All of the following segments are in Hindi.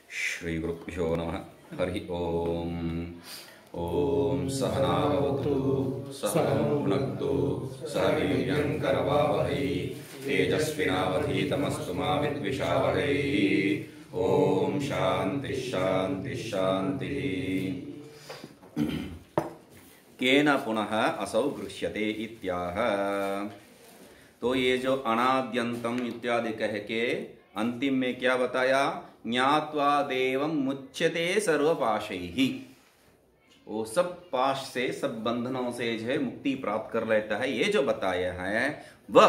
श्री गुरुभ्यो नमः। हरि ओम। ओम सहना भवतु सहनौ भुनक्तु सह वीर्यं करवावहै तेजस्विनावधीतमस्तु मा विद्विषावहै। ओम शांति शांति शांति। केन पुनः असौ गृह्यते इत्याह। तो ये जो अनाद्यंतम इत्यादि कह के अंतिम में क्या बताया, ज्ञात्वा देवं मुच्यते सर्वपाशैहि। वो सब पाश से, सब बंधनों से जो है मुक्ति प्राप्त कर लेता है। ये जो बताया है वह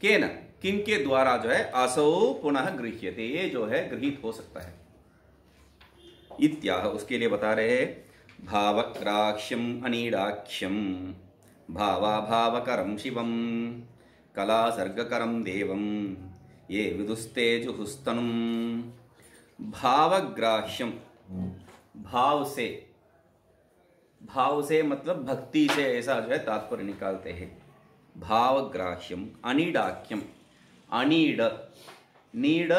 केन किनके द्वारा जो है असौ पुनः गृह्यते, ये जो है गृहीत हो सकता है। इत्याह उसके लिए बता रहे भावग्राह्यम अनीडाख्यम भावाभावकरं शिवं कलासर्गकरं देवं ये विदुस्ते जुहुस्तनुं। भावग्राह्यम, भाव से मतलब भक्ति से, ऐसा जो है तात्पर्य निकालते हैं। भावग्राह्यम अनीडाख्यम, अनीड नीड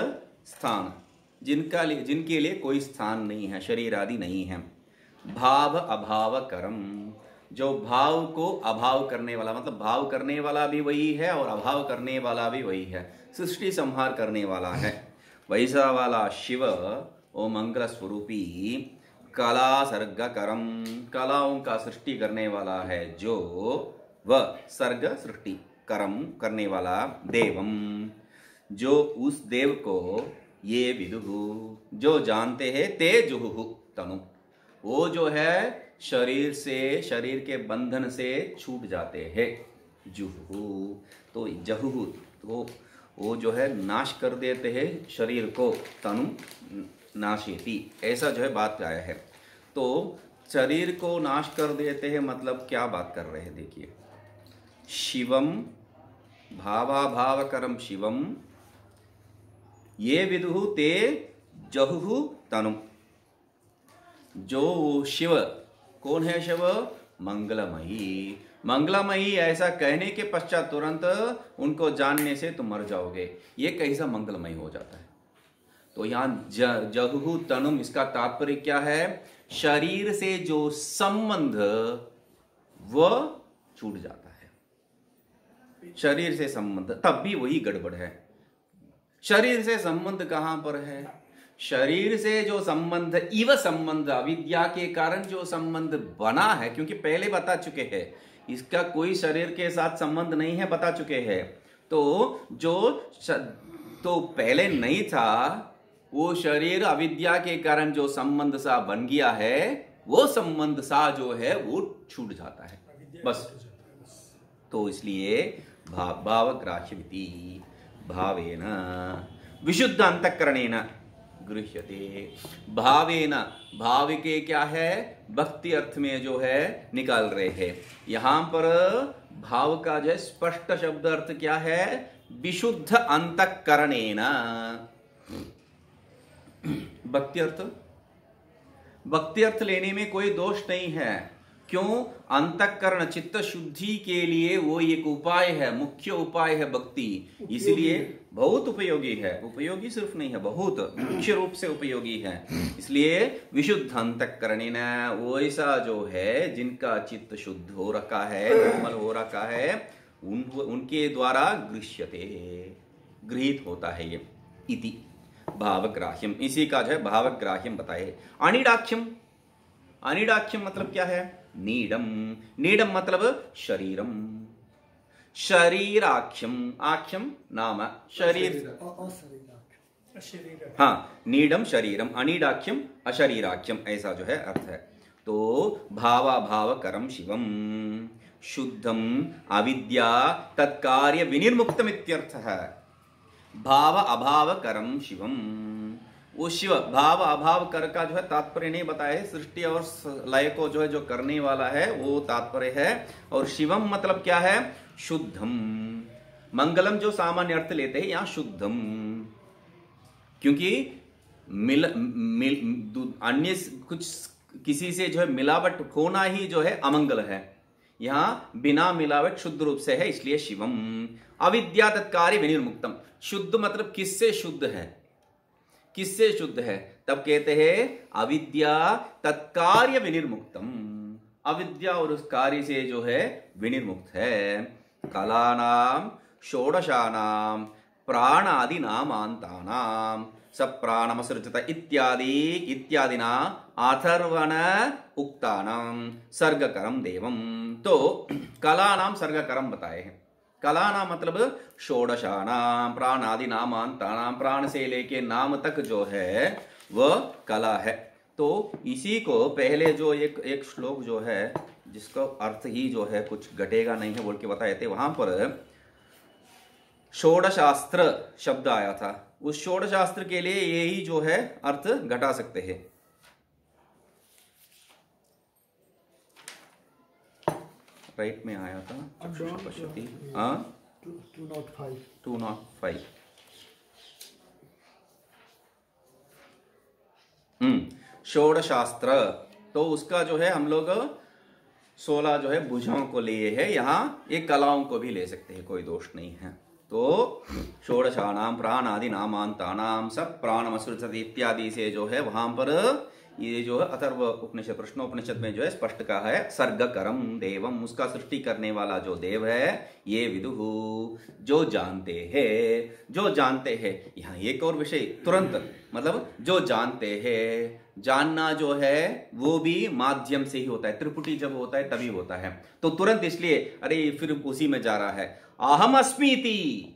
स्थान, जिनके लिए कोई स्थान नहीं है, शरीर आदि नहीं है। भाव अभाव करम, जो भाव को अभाव करने वाला, मतलब भाव करने वाला भी वही है और अभाव करने वाला भी वही है, सृष्टि संहार करने वाला है। वैसा वाला शिव ओ मंगल स्वरूपी कला सर्ग करम, कलाओं का सृष्टि करने वाला है जो, वह सर्ग सृष्टि करम करने वाला देवम, जो उस देव को ये विदुहु जो जानते हैं, ते जुहु तनु, वो जो है शरीर से, शरीर के बंधन से छूट जाते हैं। जुहु तो जहु तो वो जो है नाश कर देते हैं शरीर को, तनु नाशेति, ऐसा जो है बात आया है। तो शरीर को नाश कर देते हैं मतलब क्या बात कर रहे हैं, देखिए। शिवम भावाभावकरम शिवम ये विदुहु ते जहु तनु। जो शिव कौन है, शिव मंगलमयी, मंगलमयी ऐसा कहने के पश्चात तुरंत उनको जानने से तुम मर जाओगे, ये कैसा मंगलमयी हो जाता है। तो यहाँ जहु तनुम, इसका तात्पर्य क्या है, शरीर से जो संबंध वह छूट जाता है। शरीर से संबंध, तब भी वही गड़बड़ है। शरीर से संबंध कहां पर है, शरीर से जो संबंध, इव संबंध, अविद्या के कारण जो संबंध बना है, क्योंकि पहले बता चुके हैं इसका कोई शरीर के साथ संबंध नहीं है, बता चुके हैं। तो तो पहले नहीं था, वो शरीर अविद्या के कारण जो संबंध सा बन गया है, वो संबंध सा जो है वो छूट जाता है बस। तो इसलिए भावग्राह्यमिति भावेन विशुद्ध अंतःकरणेन गृह्यते। भावेन, भाव के क्या है, भक्ति अर्थ में जो है निकाल रहे हैं। यहां पर भाव का जो है स्पष्ट शब्द अर्थ क्या है, विशुद्ध अंतःकरणेन। भक्ति अर्थ, भक्ति अर्थ लेने में कोई दोष नहीं है। क्यों, अंतःकरण चित्त शुद्धि के लिए वो एक उपाय है, मुख्य उपाय है भक्ति, इसलिए बहुत उपयोगी है। उपयोगी सिर्फ नहीं है, बहुत मुख्य रूप से उपयोगी है। इसलिए विशुद्ध अंतःकरणेन, वो ऐसा जो है जिनका चित्त शुद्ध हो रखा है, निर्मल हो रखा है, उनके द्वारा गृह्यते, गृहीत होता है ये। इति भावग्राह्यम, इसी का जो है भावग्राह्यम बताए। अनिडाख्यम, अनिडाख्यम मतलब क्या है, नीडम, नीडम मतलब शरीरम, शरीराख्यम, आख्यम नाम शरीर, हाँ, नीडम शरीरम, अनीडाख्यम अशरीराख्यम, ऐसा जो है अर्थ है। तो भावाभावकरम शिवम शुद्धम अविद्या तत्कार्य विनिर्मुक्तम इत्यर्थः। भाव अभाव करम शिवम, वो शिव भाव अभाव कर का जो है तात्पर्य नहीं बताया है, सृष्टि और लय को जो है जो करने वाला है वो तात्पर्य है। और शिवम मतलब क्या है, शुद्धम। मंगलम जो सामान्य अर्थ लेते हैं, यहां शुद्धम, क्योंकि अन्य कुछ किसी से जो है मिलावट होना ही जो है अमंगल है। यहाँ बिना मिलावट शुद्ध रूप से है, इसलिए शिवम। अविद्या तत्कार्य विनिर्मुक्तम, शुद्ध मतलब किससे शुद्ध है, किससे शुद्ध है, तब कहते हैं अविद्या तत्कार्य विनिर्मुक्तम, अविद्या और उस कार्य से जो है विनिर्मुक्त है। कलानाम षोडशानाम प्राणादि नामांतानाम सब प्राणमसृजत इत्यादि इत्यादिना अथर्वण उक्तानाम सर्गकरम देवम। तो कलानाम सर्गकरम बताए हैं। कलानाम मतलब षोडशानाम प्राणादि नामांतानाम, प्राण से लेके नाम तक जो है वह कला है। तो इसी को पहले जो एक श्लोक जो है जिसका अर्थ ही जो है कुछ घटेगा नहीं है बोल के बताए थे, वहां पर षोडशास्त्र शब्द आया था। उस षोडशास्त्र के लिए यही जो है अर्थ घटा सकते हैं। राइट में आया था 205। षोडशास्त्र तो उसका जो है हम लोग 16 जो है भुजाओं को लिए है, यहाँ एक कलाओं को भी ले सकते हैं, कोई दोष नहीं है। तो षोडशानाम प्राणादि नामांतानाम सब प्राणमसृजत इत्यादि से जो है वहां पर ये जो है अथर्व उपनिषद प्रश्नोपनिषद में जो है स्पष्ट कहा है सर्गकरम देवम, उसका सृष्टि करने वाला जो देव है ये विदुहु, जो जानते हैं, जो जानते हैं। यहाँ एक और विषय तुरंत मतलब जो जानते हैं, जानना जो है वो भी माध्यम से ही होता है, त्रिपुटी जब होता है तभी होता है। तो तुरंत इसलिए अरे फिर उसी में जा रहा है, अहम अस्मीति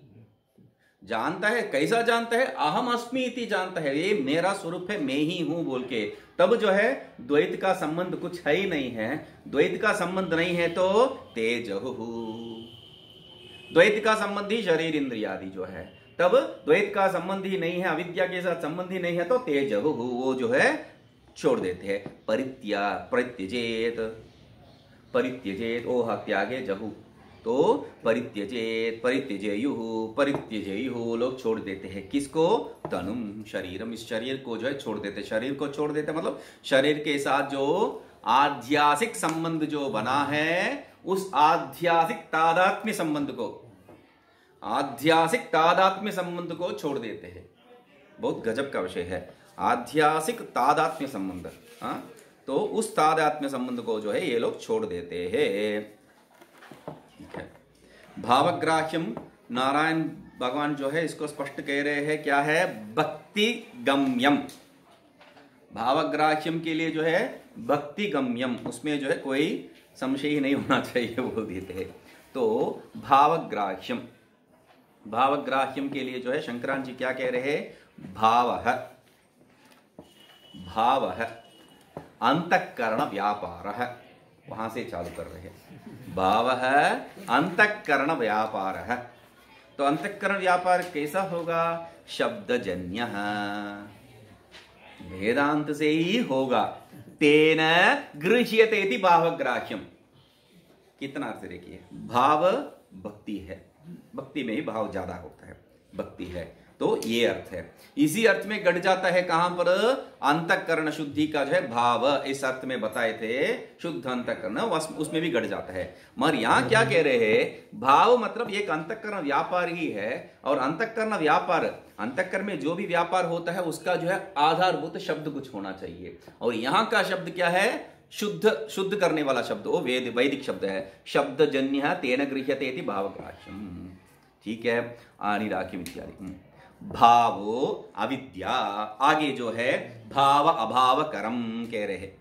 जानता है। कैसा जानता है, अहम अस्मीति जानता है, ये मेरा स्वरूप है, मैं ही हूं बोल के। तब जो है द्वैत का संबंध कुछ है ही नहीं है, द्वैत का संबंध नहीं है तो तेजहु, द्वैत का संबंध ही शरीर इंद्रियादि जो है, तब द्वैत का संबंध ही नहीं है, अविद्या के साथ संबंध ही नहीं है तो तेजहु वो जो है छोड़ देते हैं। परित्यजेत, परित्यजेत ओह त्यागे जहु, तो परित्यजेत परित्यजेयु लोग छोड़ देते हैं। किसको, तनुम शरीरम, इस शरीर को जो है छोड़ देते, शरीर को छोड़ देते मतलब शरीर के साथ जो आध्यासिक संबंध जो बना है उस आध्यासिक तादात्म्य संबंध को, आध्यासिक तादात्म्य संबंध को छोड़ देते हैं। बहुत गजब का विषय है आध्यासिक तादात्म्य संबंध। हाँ, तो उस तादात्म्य संबंध को जो है ये लोग छोड़ देते हैं। भावग्राह्यम, नारायण भगवान जो है इसको स्पष्ट कह रहे हैं, क्या है, भक्ति गम्यम। भावग्राह्यम के लिए जो है भक्ति गम्यम, उसमें जो है कोई संशय ही नहीं होना चाहिए बोल देते हैं। तो भावग्राह्यम, भावग्राह्यम के लिए जो है शंकराचार्य जी क्या कह रहे हैं, भावः, भावः अंतःकरण व्यापारः, वहां से चालू कर रहे हैं। भावः अंतःकरण व्यापारः, तो अंतःकरण व्यापार कैसा होगा, शब्दजन्यः, वेदांत से ही होगा। तेन गृह्यते इति भावग्राह्यम, कितना अर्थ देखिए, भाव भक्ति है, भक्ति में ही भाव ज्यादा होता है, भक्ति है, तो ये अर्थ है। इसी अर्थ में घट जाता है कहां पर, अंतःकरण शुद्धि का जो है भाव, इस अर्थ में बताए थे शुद्ध अंतःकरण, उसमें भी घट जाता है। मगर यहां क्या कह रहे हैं, भाव मतलब एक अंतःकरण व्यापार ही है, और अंतःकरण व्यापार, अंतःकरण में जो भी व्यापार होता है उसका जो है आधारभूत शब्द कुछ होना चाहिए, और यहां का शब्द क्या है, शुद्ध करने वाला शब्द, वो वैदिक शब्द है, शब्दजन्य तेन गृह्यते इति भावग्राह्यम। ठीक है, आनिराख्यम इत्यादि। भावो अविद्या, आगे जो है भाव अभाव करम कह रहे हैं,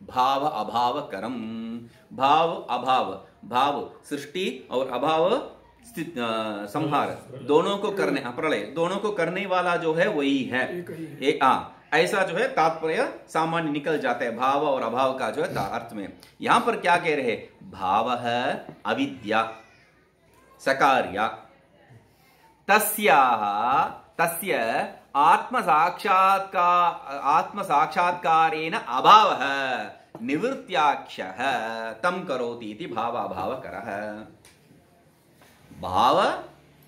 भाव अभाव करम, भाव अभाव, भाव सृष्टि और अभाव संहार, दोनों को करने, प्रलय दोनों को करने वाला जो है वही है, ऐसा जो है तात्पर्य सामान्य निकल जाता है भाव और अभाव का जो है अर्थ में। यहां पर क्या कह रहे हैं, भाव अविद्या सकार्या, तस्य आत्मसाक्षात्कारेण अभावः निवृत्त्याख्यः तम करोति इति भावाभावकरः। भाव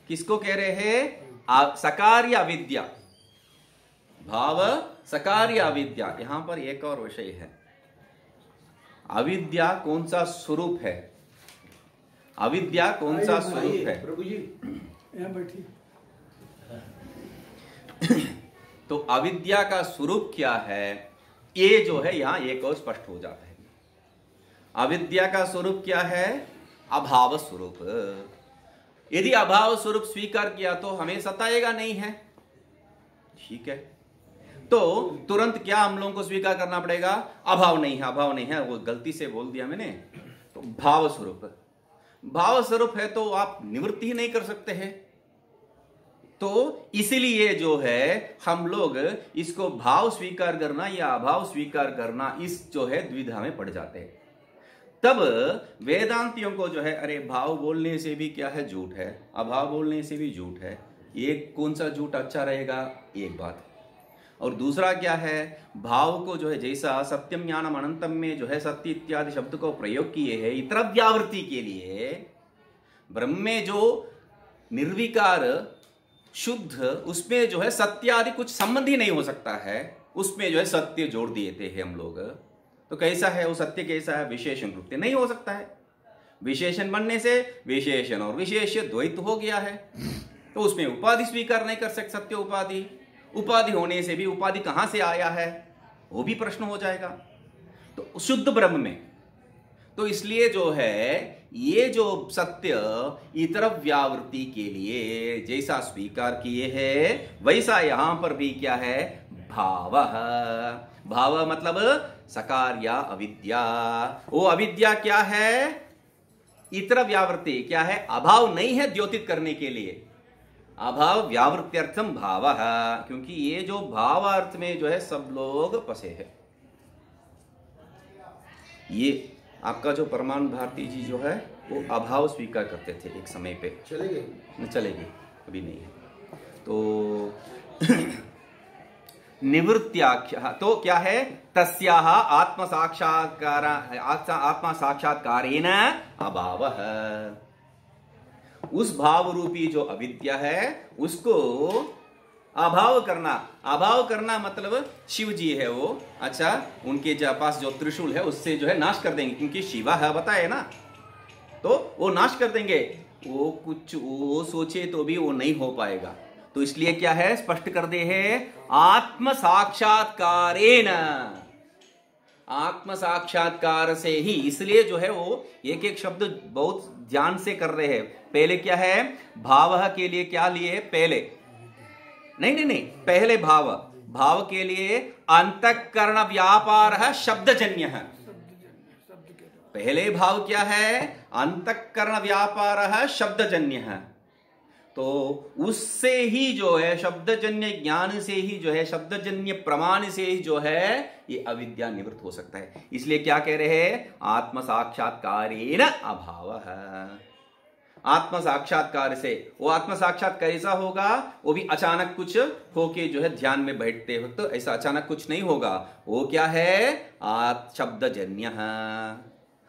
किसको कह रहे हैं, सकार्य अविद्या, भाव सकार्य अविद्या। यहां पर एक और विषय है, अविद्या कौन सा स्वरूप है, अविद्या कौन सा स्वरूप है? प्रभु जी यहाँ बैठिए। तो अविद्या का स्वरूप क्या है, ये जो है यहां एक और स्पष्ट हो जाता है। अविद्या का स्वरूप क्या है? अभाव स्वरूप। यदि अभाव स्वरूप स्वीकार किया तो हमें सताएगा नहीं है, ठीक है। तो तुरंत क्या हम लोगों को स्वीकार करना पड़ेगा? अभाव नहीं है, अभाव नहीं है। वो गलती से बोल दिया मैंने। तो भाव स्वरूप, भाव स्वरूप है तो आप निवृत्ति ही नहीं कर सकते हैं। तो इसलिए जो है हम लोग इसको भाव स्वीकार करना या अभाव स्वीकार करना, इस जो है द्विधा में पड़ जाते हैं। तब वेदांतियों को जो है, अरे भाव बोलने से भी क्या है, झूठ है, अभाव बोलने से भी झूठ है, ये कौन सा झूठ अच्छा रहेगा, एक बात। और दूसरा क्या है, भाव को जो है जैसा सत्यम ज्ञानम अनंतम में जो है सत्य इत्यादि शब्द को प्रयोग किए हैं इतर व्यावृत्ति के लिए, ब्रह्म में जो निर्विकार शुद्ध, उसमें जो है सत्य आदि कुछ संबंध ही नहीं हो सकता है, उसमें जो है सत्य जोड़ दिए थे हम लोग। तो कैसा है वो सत्य, कैसा है? विशेषण रूप से नहीं हो सकता है। विशेषण बनने से विशेषण और विशेष द्वैत हो गया है, तो उसमें उपाधि स्वीकार नहीं कर सकते। सत्य उपाधि, उपाधि होने से भी उपाधि कहां से आया है वो भी प्रश्न हो जाएगा। तो शुद्ध ब्रह्म में, तो इसलिए जो है ये जो सत्य इतर व्यावृत्ति के लिए जैसा स्वीकार किए हैं वैसा यहां पर भी क्या है, भाव। भाव मतलब सकार या अविद्या। वो अविद्या क्या है? इतर व्यावृत्ति क्या है? अभाव नहीं है द्योतित करने के लिए, अभाव व्यावृत्त्यर्थम भाव, क्योंकि ये जो भाव अर्थ में जो है सब लोग फंसे हैं। ये आपका जो परमान भारती जी जो है वो अभाव स्वीकार करते थे एक समय पे, चलेगी अभी नहीं है। तो निवृत्त्याख्या तो क्या है, तस्याह आत्म साक्षात्कारेण अभाव। उस भाव रूपी जो अविद्या है उसको अभाव करना। अभाव करना मतलब शिव जी है वो, अच्छा उनके पास जो त्रिशूल है उससे जो है नाश कर देंगे, क्योंकि शिवा है बताए ना, तो वो नाश कर देंगे। वो कुछ वो सोचे तो भी वो नहीं हो पाएगा। तो इसलिए क्या है, स्पष्ट कर दे है, आत्म साक्षात्कारेण, आत्म साक्षात्कार से ही। इसलिए जो है वो एक एक शब्द बहुत ध्यान से कर रहे हैं। पहले क्या है, भाव के लिए क्या लिए है, पहले नहीं, पहले भाव, भाव के लिए अंतःकरण व्यापार शब्दजन्य है। पहले भाव क्या है, अंतःकरण व्यापार शब्दजन्य है। तो उससे ही जो है शब्दजन्य ज्ञान से ही जो है, शब्दजन्य प्रमाण से ही जो है ये अविद्या निवृत्त हो सकता है। इसलिए क्या कह रहे हैं, आत्म साक्षात्कारेण अभाव है। आत्म साक्षात्कार से, वो आत्म साक्षात्कार कैसा होगा, वो भी अचानक कुछ होके जो है ध्यान में बैठते वक्त तो ऐसा अचानक कुछ नहीं होगा। वो क्या है, शब्दजन्य,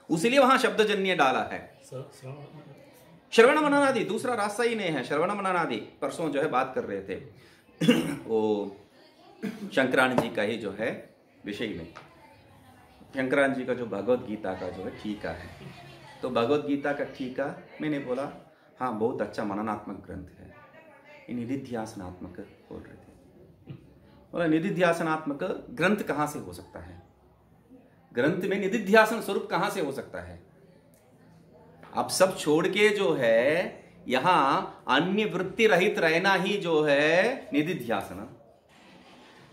उसलिए वहां शब्दजन्य डाला है। श्रवण मननादि, दूसरा रास्ता ही नहीं है। श्रवण मननादि परसों जो है बात कर रहे थे वो शंकरानंद जी का ही जो है विषय में, शंकरानंद जी का जो भगवत गीता का जो है टीका है, तो भगवत गीता का टीका मैंने बोला हाँ बहुत अच्छा मननात्मक ग्रंथ है, ये निधिध्यासनात्मक बोल रहे थे। बोला निधिध्यासनात्मक ग्रंथ कहाँ से हो सकता है, ग्रंथ में निधिध्यासन स्वरूप कहाँ से हो सकता है। अब सब छोड़ के जो है यहां अन्य वृत्ति रहित रहना ही जो है निधिध्यासन।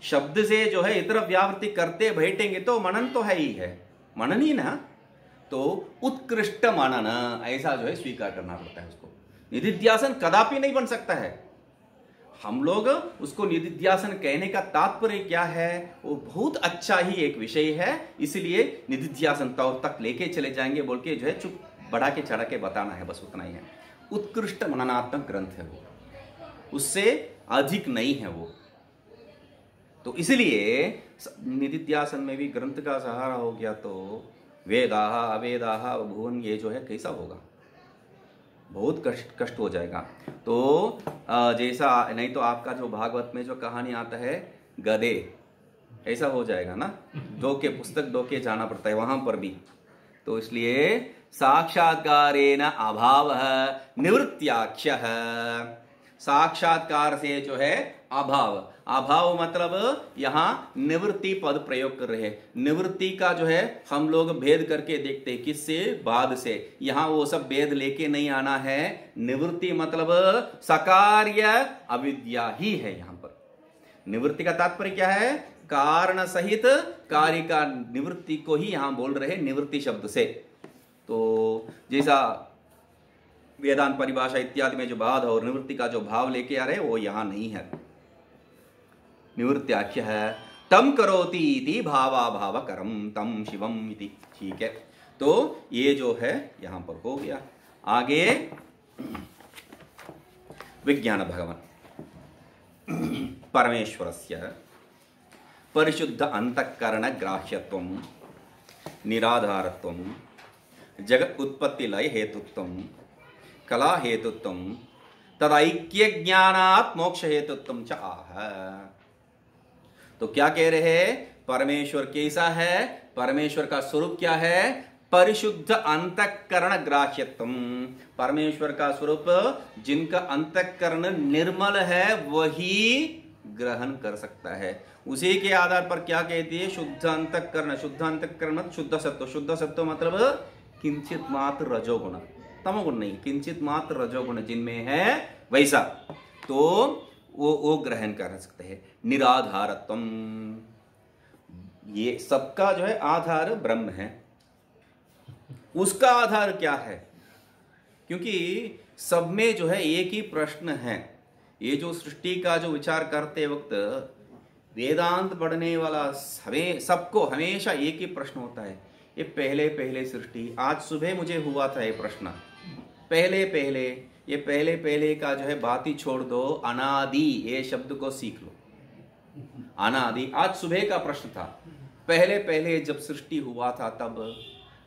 शब्द से जो है इतर व्यावृत्ति करते बैठेंगे तो मनन तो है ही है, मनन ही ना, तो उत्कृष्ट मनन ऐसा जो है स्वीकार करना पड़ता है उसको। निधिध्यासन कदापि नहीं बन सकता है। हम लोग उसको निधिध्यासन कहने का तात्पर्य क्या है, वो बहुत अच्छा ही एक विषय है, इसलिए निधिध्यासन तक लेके चले जाएंगे बोल के जो है चुप बढ़ा के चढ़ा के बताना है, बस उतना ही है। उत्कृष्ट मननात्मक ग्रंथ है वो, उससे अधिक नहीं है वो। तो इसलिए निधिध्यासन में भी ग्रंथ का सहारा हो गया तो वेदाह अवेदाह भुवन ये जो है कैसा होगा, बहुत कष्ट हो जाएगा। तो जैसा नहीं तो आपका जो भागवत में जो कहानी आता है गधे, ऐसा हो जाएगा ना, दो के पुस्तक दो के जाना पड़ता है वहां पर भी। तो इसलिए साक्षात्कारेण अभावः निवृत्त्याख्यः। साक्षात्कार से जो है अभाव, अभाव मतलब यहां निवृत्ति पद प्रयोग कर रहे हैं। निवृत्ति का जो है हम लोग भेद करके देखते हैं, किससे? बाद से। यहां वो सब भेद लेके नहीं आना है। निवृत्ति मतलब सकार्य अविद्या ही है। यहां पर निवृत्ति का तात्पर्य क्या है? कारण सहित कार्य का निवृत्ति को ही यहां बोल रहे हैं निवृत्ति शब्द से। तो जैसा वेदांत परिभाषा इत्यादि में जो बाध और निवृत्ति का जो भाव लेके आ रहे हैं वो यहां नहीं है। निवृत्त्याख्य है तम करोति इति भावाभाव करम तम शिवम इति। ठीक है, तो ये जो है यहां पर हो गया। आगे विज्ञान भगवान परमेश्वरस्य परिशुद्ध अंतःकरण ग्राह्यत्वं निराधारत्वं जगत उत्पत्ति लय हेतुत्वं कला हेतुत्वं तदैक्य ज्ञानात् मोक्ष हेतुत्वं च आह। तो क्या कह रहे हैं? परमेश्वर कैसा है? परमेश्वर का स्वरूप क्या है? परिशुद्ध अंतःकरण ग्राह्यत्वम। परमेश्वर का स्वरूप जिनका अंतःकरण निर्मल है वही ग्रहण कर सकता है। उसी के आधार पर क्या कहती है? शुद्ध अंतःकरण। शुद्ध अंतःकरण मतलब शुद्ध सत्व। शुद्ध सत्व मतलब किंचित मात्र रजोगुण, तमोगुण नहीं, किंचित मात्र रजोगुण जिनमें है वैसा, तो वो ग्रहण कर सकते हैं। निराधारत्वम, ये सबका जो है आधार ब्रह्म है। उसका आधार क्या है? क्योंकि सब में जो है एक ही प्रश्न है। ये जो सृष्टि का जो विचार करते वक्त वेदांत पढ़ने वाला सबको हमेशा एक ही प्रश्न होता है, ये पहले पहले सृष्टि। आज सुबह मुझे हुआ था ये प्रश्न, पहले पहले, ये पहले पहले का जो है बात ही छोड़ दो, अनादि ये शब्द को सीख लो। अनादि आज सुबह का प्रश्न था, पहले पहले जब सृष्टि हुआ था तब।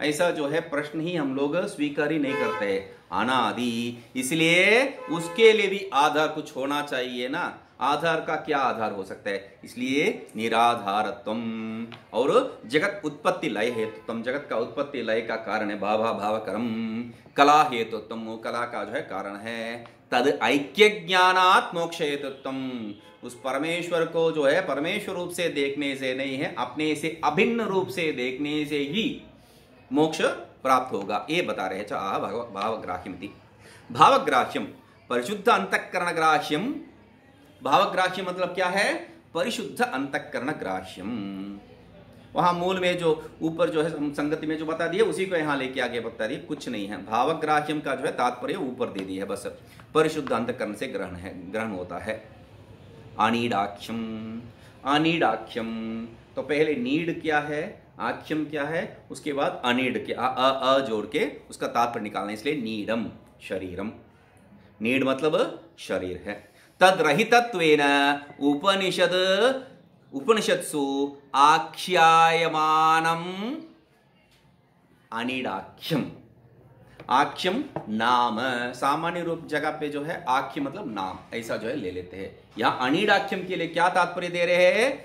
ऐसा जो है प्रश्न ही हम लोग स्वीकार ही नहीं करते, अनादि। इसलिए उसके लिए भी आधार कुछ होना चाहिए ना। आधार का क्या आधार हो सकता है? इसलिए निराधारत्वम और जगत उत्पत्ति लय हेतुत्वम। जगत का उत्पत्ति लय का कारण है भावा भावकरम। कला हेतुत्वम, वो कला का जो है कारण है। तद ऐक्य ज्ञानात् मोक्ष हेतुत्वम। उस परमेश्वर को जो है परमेश्वर रूप से देखने से नहीं है, अपने से अभिन्न रूप से देखने से ही मोक्ष प्राप्त होगा, ये बता रहे हैं। भावग्राह्यम इति। भावग्राह्यम परिशुद्ध अंतःकरण ग्राह्यम। भावग्राह्य मतलब क्या है? परिशुद्ध अंतःकरण ग्राह्यम। वहां मूल में जो ऊपर जो है संगति में जो बता दिया उसी को यहां लेके आगे बता दिए, कुछ नहीं है। भावग्राह्यम का जो है तात्पर्य ऊपर दे दिया है, बस परिशुद्ध अंतःकरण से ग्रहण होता है। अनीडाख्यम, अनीडाख्यम तो पहले नीड क्या है, आख्यम क्या है, उसके बाद अनीड के अ जोड़ के उसका तात्पर्य निकालना, इसलिए नीडम शरीरम। नीड मतलब शरीर है। तद्रहितत्वेन उपनिषत्सु आख्यायमानम अनीडाख्यम। आख्यम नाम, सामान्य रूप जगह पे जो है आख्य मतलब नाम, ऐसा जो है ले लेते हैं। यहां अनीडाख्यम के लिए क्या तात्पर्य दे रहे हैं?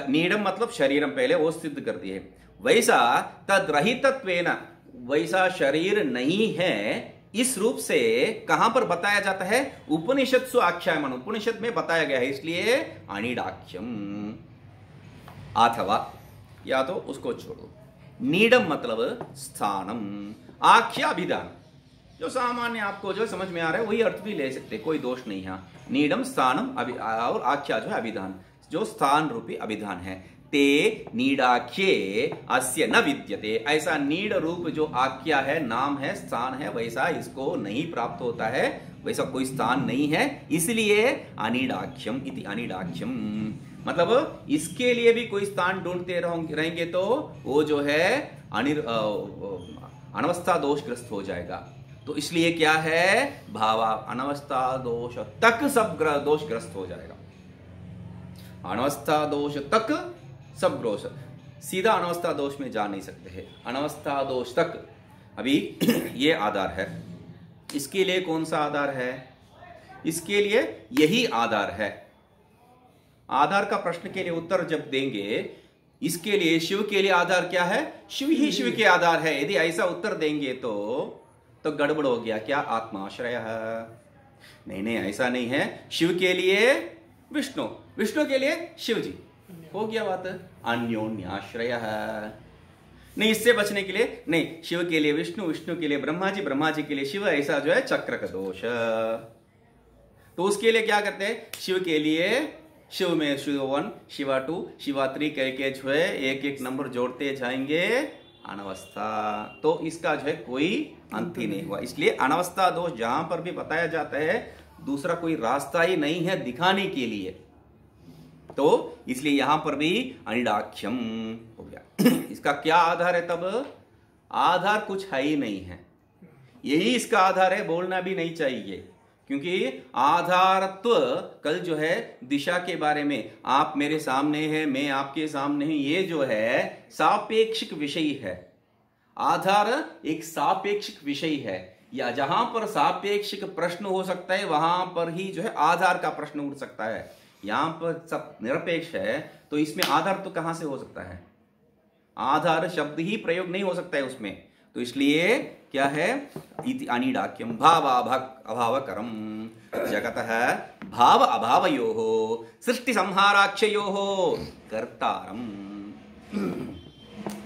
नीडम मतलब शरीरम, पहले वो सिद्ध कर दिए। वैसा तद्रहितत्वेन, वैसा शरीर नहीं है इस रूप से कहां पर बताया जाता है? उपनिषत्सु आख्यायमान, उपनिषद में बताया गया है, इसलिए अनीडाख्यम। अथवा या तो उसको छोड़ो। नीडम मतलब स्थानम, आख्या अभिधान, जो सामान्य आपको जो समझ में आ रहा है वही अर्थ भी ले सकते, कोई दोष नहीं है। नीडम स्थानम और आख्या जो है अभिधान, जो स्थान रूपी अभिधान है। ते नीडाख्ये अस्य न विद्यते, ऐसा नीड रूप जो आख्या है, नाम है, स्थान है, वैसा इसको नहीं प्राप्त होता है, वैसा कोई स्थान नहीं है, इसलिए अनीडाख्यम इति। अनीडाख्यम मतलब इसके लिए भी कोई स्थान ढूंढते रहेंगे तो वो जो है अनवस्था दोषग्रस्त हो जाएगा। तो इसलिए क्या है? भावा अनवस्था दोष तक सब दोषग्रस्त हो जाएगा। अनवस्था दोष तक सब दोष, सीधा अनवस्था दोष में जा नहीं सकते हैं। अनवस्था दोष तक अभी ये आधार है। इसके लिए कौन सा आधार है? इसके लिए यही आधार है। आधार का प्रश्न के लिए उत्तर जब देंगे, इसके लिए शिव के लिए आधार क्या है? शिव ही शिव के आधार है। यदि ऐसा उत्तर देंगे तो गड़बड़ हो गया। क्या? आत्माश्रय नहीं, नहीं ऐसा नहीं है। शिव के लिए विष्णु, विष्णु के लिए शिव जी, हो गया बात। अन्योन्याश्रय नहीं, इससे बचने के लिए नहीं, शिव के लिए विष्णु, विष्णु के लिए ब्रह्मा जी, ब्रह्मा जी के लिए शिव, ऐसा जो है चक्र का दोष। तो उसके लिए क्या करते हैं? शिव के लिए शिव में शिव 1, शिवा 2, शिवा 3 करके जो है एक एक नंबर जोड़ते जाएंगे। अनवस्था, तो इसका जो है कोई अंत ही नहीं हुआ। इसलिए अनवस्था दोष जहां पर भी बताया जाता है, दूसरा कोई रास्ता ही नहीं है दिखाने के लिए। तो इसलिए यहां पर भी अनिडाख्यम हो गया। इसका क्या आधार है? तब आधार कुछ है ही नहीं है, यही इसका आधार है। बोलना भी नहीं चाहिए, क्योंकि आधारत्व कल जो है दिशा के बारे में, आप मेरे सामने है, मैं आपके सामने हूं, ये जो है सापेक्षिक विषय है। आधार एक सापेक्षिक विषय है, या जहां पर सापेक्षिक प्रश्न हो सकता है वहां पर ही जो है आधार का प्रश्न उठ सकता है। यहां पर सब निरपेक्ष है, तो इसमें आधार तो कहां से हो सकता है? आधार शब्द ही प्रयोग नहीं हो सकता है उसमें। तो इसलिए क्या है? इति अनिडाक्यम भावाभावकरम जगतः भाव अभावयोः सृष्टि संहाराक्षयोः कर्तारम।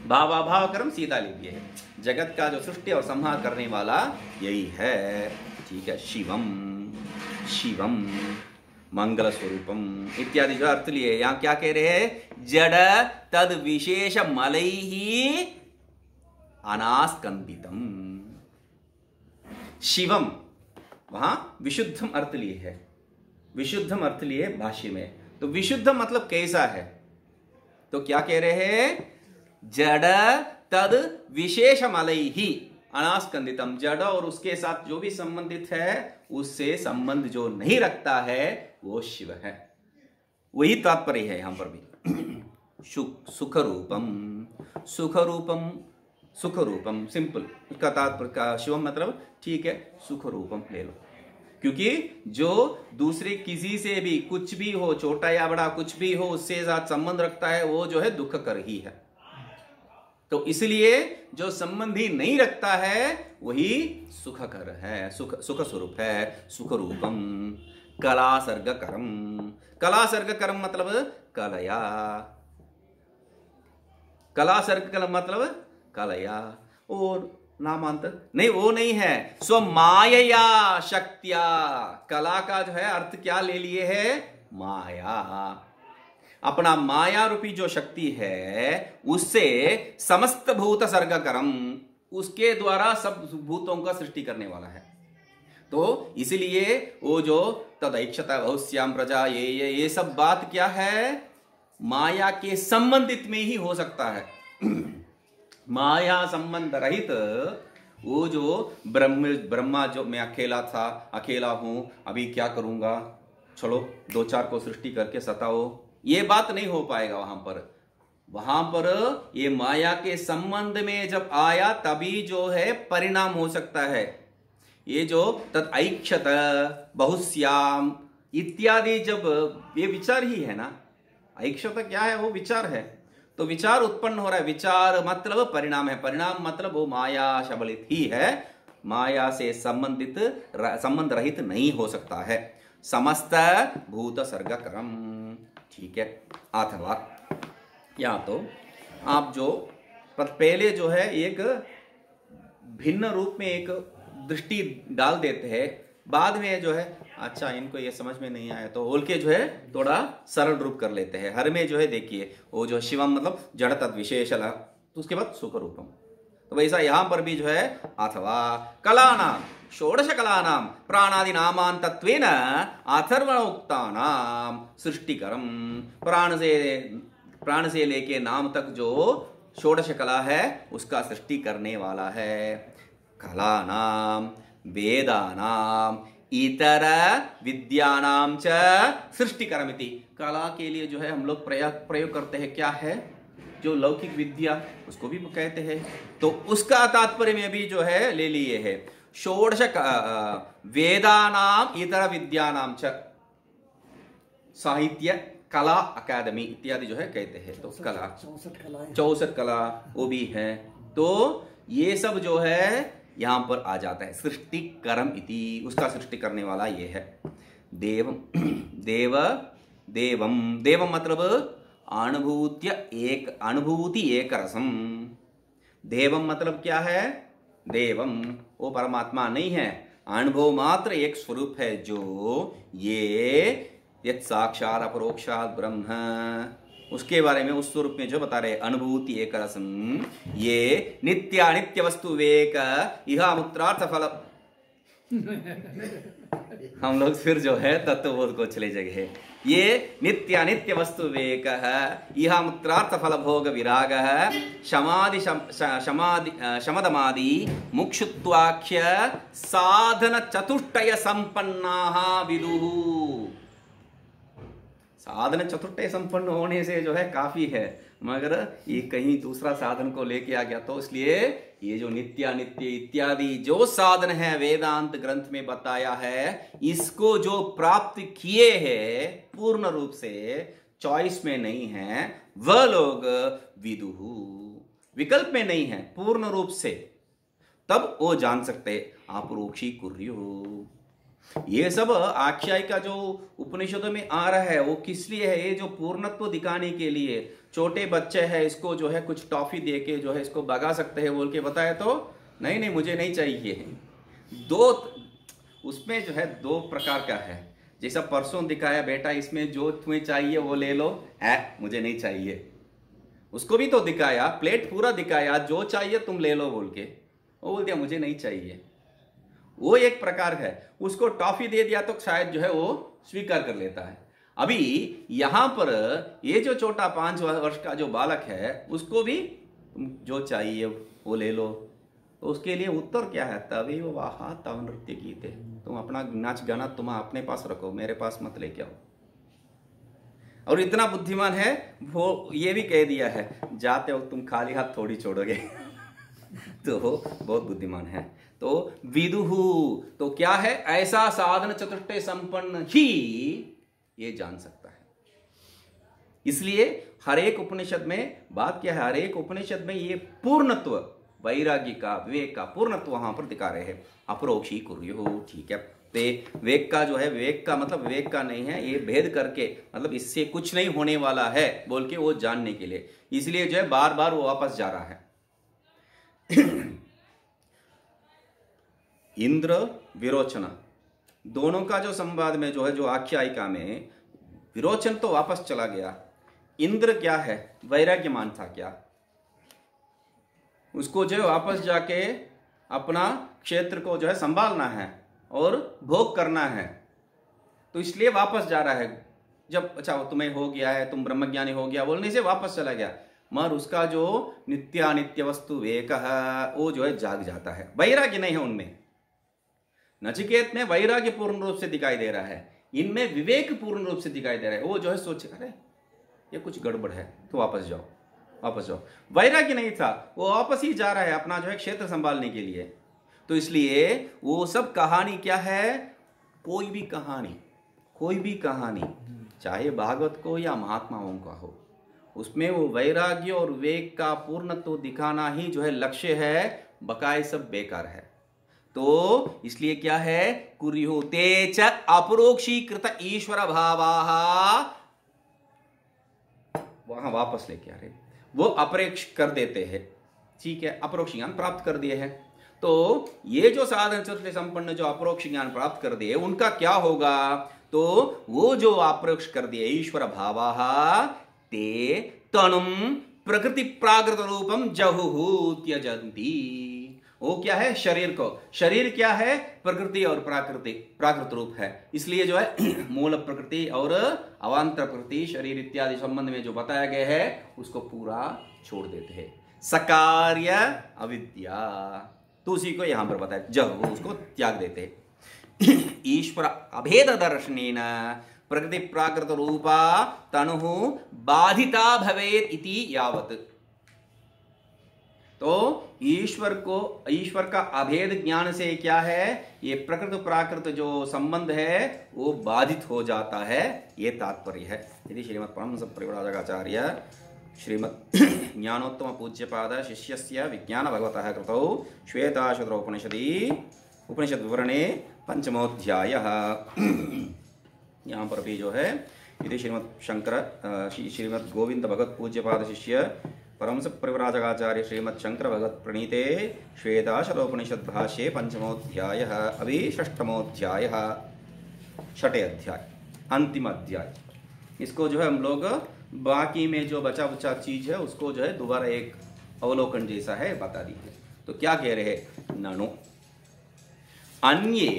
भावाभावकरम सीधा लीजिए है, जगत का जो सृष्टि और संहार करने वाला यही है। ठीक है। शिवम, शिवम मंगल स्वरूपम इत्यादि जो अर्थ लिए। यहां क्या कह रहे हैं? जड़ तद विशेष मलैहि अनास्कंदितम। शिवम, वहां विशुद्धम अर्थ लिए है, विशुद्धम अर्थ लिए भाष्य में। तो विशुद्ध मतलब कैसा है? तो क्या कह रहे हैं? जड़ तद विशेष मलैहि अनास्कंदितम। जड़ और उसके साथ जो भी संबंधित है, उससे संबंध जो नहीं रखता है वो शिव है। वही तात्पर्य है यहां पर भी। सुख रूपम, सुख रूपम, सुख रूपम सिंपल उसका तात्पर्य का। शिवम मतलब ठीक है, सुख रूपम ले लो, क्योंकि जो दूसरे किसी से भी कुछ भी हो, छोटा या बड़ा कुछ भी हो, उससे साथ संबंध रखता है, वो जो है दुख कर ही है। तो इसलिए जो संबंधी नहीं रखता है वही सुख कर है, सुख सुख स्वरूप है। सुख रूपम कला सर्ग करम। कला सर्ग करम मतलब कलया, कला सर्ग करम मतलब कलया। और नामांतर नहीं, वो नहीं है। स्व माया शक्तिया। कला का जो है अर्थ क्या ले लिए है? माया। अपना माया रूपी जो शक्ति है उससे समस्त भूत सर्ग करम, उसके द्वारा सब भूतों का सृष्टि करने वाला है। तो इसलिए वो जो तदैक्षता बहुश्याम प्रजा, ये सब बात क्या है? माया के संबंधित में ही हो सकता है। माया संबंध रहित वो जो ब्रह्मा जो मैं अकेला था, अकेला हूं, अभी क्या करूंगा, चलो 2-4 को सृष्टि करके सताओ, ये बात नहीं हो पाएगा वहां पर। वहां पर ये माया के संबंध में जब आया तभी जो है परिणाम हो सकता है। ये जो तदैक्षत बहुश्याम इत्यादि, जब ये विचार ही है ना, ऐक्षत क्या है? वो विचार है। तो विचार उत्पन्न हो रहा है, विचार मतलब परिणाम है, परिणाम मतलब वो माया शबलित ही है, माया से संबंध रहित नहीं हो सकता है। समस्त भूत सर्ग करम। ठीक है। अथवा या तो आप जो पहले जो है एक भिन्न रूप में एक दृष्टि डाल देते हैं, बाद में जो है अच्छा इनको ये समझ में नहीं आया तो बोल के जो है थोड़ा सरल रूप कर लेते हैं। हर में जो है देखिए वो जो शिवम मतलब जड़ तद विशेष, तो उसके बाद सुख रूपम। तो वैसा यहां पर भी जो है अथवा कलानाम षोडश कलानाम प्राणादि नामान तत्वेन अथर्वणोक्तानाम सृष्टिकरम। प्राण से लेके नाम तक जो षोडश कला है उसका सृष्टि करने वाला है। कलानाम वेदानाम इतर विद्यानाम च सृष्टिकरमिति। कला के लिए जो है हम लोग प्रयोग करते हैं क्या है? जो लौकिक विद्या, उसको भी कहते हैं। तो उसका तात्पर्य में भी जो है ले लिए है षोडश वेदानाम इतर विद्यानाम च। साहित्य कला अकादमी इत्यादि जो है कहते हैं। तो कला 64 कलाएं 64 कला वो भी है। तो ये सब जो है यहां पर आ जाता है। सृष्टि करम इति, उसका सृष्टि करने वाला ये है। देवम देवम देवम मतलब अनुभूति एक रसम। देवम मतलब क्या है? देवम वो परमात्मा नहीं है, अनुभव मात्र एक स्वरूप है जो ये यत् साक्षात अपरोक्षात ब्रह्म, उसके बारे में उस स्वरूप में जो बता रहे अनुभूति एक रसम। ये नित्य वस्तु विवेक इहा मुत्रार्थ फल। हम लोग फिर जो है तत्वबोध को चले जगह। ये नित्य वस्तु विवेक इहा मुत्रार्थ फल भोग विराग शमादि शमदमादि मुक्षुत्वाख्य साधन चतुष्टय संपन्नाः विदुः। साधन चतुष्टय संपन्न होने से जो है काफी है, मगर ये कहीं दूसरा साधन को लेके आ गया। तो इसलिए ये जो नित्य इत्यादि जो साधन है वेदांत ग्रंथ में बताया है, इसको जो प्राप्त किए हैं पूर्ण रूप से, चॉइस में नहीं है, वह लोग विदुहु, विकल्प में नहीं है, पूर्ण रूप से, तब वो जान सकते अपरोक्षी कुर्यो। ये सब आख्यायिका जो उपनिषदों में आ रहा है वो किस लिए है? ये जो पूर्णत्व दिखाने के लिए। छोटे बच्चे हैं, इसको जो है कुछ टॉफी दे के जो है इसको भगा सकते हैं बोल के बताया तो नहीं मुझे नहीं चाहिए। दो उसमें जो है दो प्रकार का है। जैसा परसों दिखाया, बेटा इसमें जो तुम्हें चाहिए वो ले लो, मुझे नहीं चाहिए। उसको भी तो दिखाया, प्लेट पूरा दिखाया, जो चाहिए तुम ले लो बोल के, वो बोल दिया मुझे नहीं चाहिए। वो एक प्रकार है। उसको टॉफी दे दिया तो शायद जो है वो स्वीकार कर लेता है। अभी यहां पर ये जो छोटा 5 वर्ष का जो बालक है, उसको भी तुम जो चाहिए वो ले लो। तो उसके लिए उत्तर क्या है? तभी वो वाहा तव नृत्य गीते, तुम अपना नाच गाना तुम अपने पास रखो, मेरे पास मत लेके आओ। और इतना बुद्धिमान है वो ये भी कह दिया है, जाते हो तुम खाली हाथ थोड़ी छोड़ोगे। तो बहुत बुद्धिमान है। तो विदुहु तो क्या है? ऐसा साधन चतुष्टय संपन्न ही ये जान सकता है। इसलिए हर एक उपनिषद में बात क्या है? हर एक उपनिषद में ये पूर्णत्व, वैराग्य का, विवेक का पूर्णत्व वहां पर दिखा रहे हैं। अपरोक्षी कुर्यो, ठीक है। तो विवेक का जो है, विवेक का मतलब विवेक का नहीं है, ये भेद करके मतलब इससे कुछ नहीं होने वाला है बोल के वो जानने के लिए। इसलिए जो है बार बार वो वापस जा रहा है। इंद्र विरोचन दोनों का जो संवाद में जो है, जो आख्यायिका में, विरोचन तो वापस चला गया। इंद्र क्या है? वैराग्यमान था क्या? उसको जो है वापस जाके अपना क्षेत्र को जो है संभालना है और भोग करना है, तो इसलिए वापस जा रहा है। जब अच्छा तुम्हें हो गया है, तुम ब्रह्मज्ञानी हो गया बोलने से वापस चला गया, मगर उसका जो नित्य वस्तु विवेक वो जो है जाग जाता है। वैराग्य नहीं है उनमें। नचिकेत में वैराग्य पूर्ण रूप से दिखाई दे रहा है, इनमें विवेक पूर्ण रूप से दिखाई दे रहा है। वो जो है सोचे अरे ये कुछ गड़बड़ है, तो वापस जाओ, वापस जाओ। वैराग्य नहीं था, वो वापस ही जा रहा है अपना जो है क्षेत्र संभालने के लिए। तो इसलिए वो सब कहानी क्या है? कोई भी कहानी चाहे भागवत को या महात्माओं का हो, उसमें वो वैराग्य और विवेक का पूर्णत्व दिखाना ही जो है लक्ष्य है, बकाए सब बेकार है। तो इसलिए क्या है? कुर्युः ते च अपरोक्षीकृत ईश्वर भावाः, वहां वापस लेके आ रहे, वो अपरोक्ष कर देते हैं, ठीक है, अपरोक्ष ज्ञान प्राप्त कर दिए हैं। तो ये जो साधन चतुष्टय संपन्न जो अपरोक्ष ज्ञान प्राप्त कर दिए, उनका क्या होगा? तो वो जो अपरोक्ष कर दिए ईश्वर भावाः ते तनुम प्रकृति प्राकृत रूपम जहुः त्यजन्ति। वो क्या है? शरीर को। शरीर क्या है? प्रकृति और प्राकृत रूप है। इसलिए जो है मूल प्रकृति और अवांतर प्रकृति, शरीर इत्यादि संबंध में जो बताया गया है उसको पूरा छोड़ देते हैं। सकार्य अविद्या, तो उसी को यहां पर बताया, जब वो उसको त्याग देते हैं। ईश्वर अभेद दर्शनेन प्रकृति प्राकृत रूपा तनु बाधिता भवेत् इति यावत्। तो ईश्वर का अभेद ज्ञान से क्या है, ये प्रकृत प्राकृत जो संबंध है वो बाधित हो जाता है, ये तात्पर्य है। यदि श्रीमद् परमहंस परिव्राजकाचार्य श्रीमद् ज्ञानोत्तम पूज्यपाद शिष्यस्य विज्ञान भगवतः कृतौ श्वेताश्वतर उपनिषद विवरणे पंचमोऽध्यायः। यहाँ पर भी जो है यदि श्रीमद् गोविंद भगवत पूज्यपाद शिष्य परमहंस परिव्राजकाचार्य श्रीमद् शंकर भगवत प्रणीते श्वेताश्वतरोपनिषद भाष्ये पंचमोऽध्यायः, अभी षष्ठमोऽध्यायः, छठे अध्याय, अंतिम अध्याय। इसको जो है हम लोग बाकी में जो बचा बचा चीज है उसको जो है दोबारा एक अवलोकन जैसा है बता दी है। तो क्या कह रहे हैं, ननु अन्ये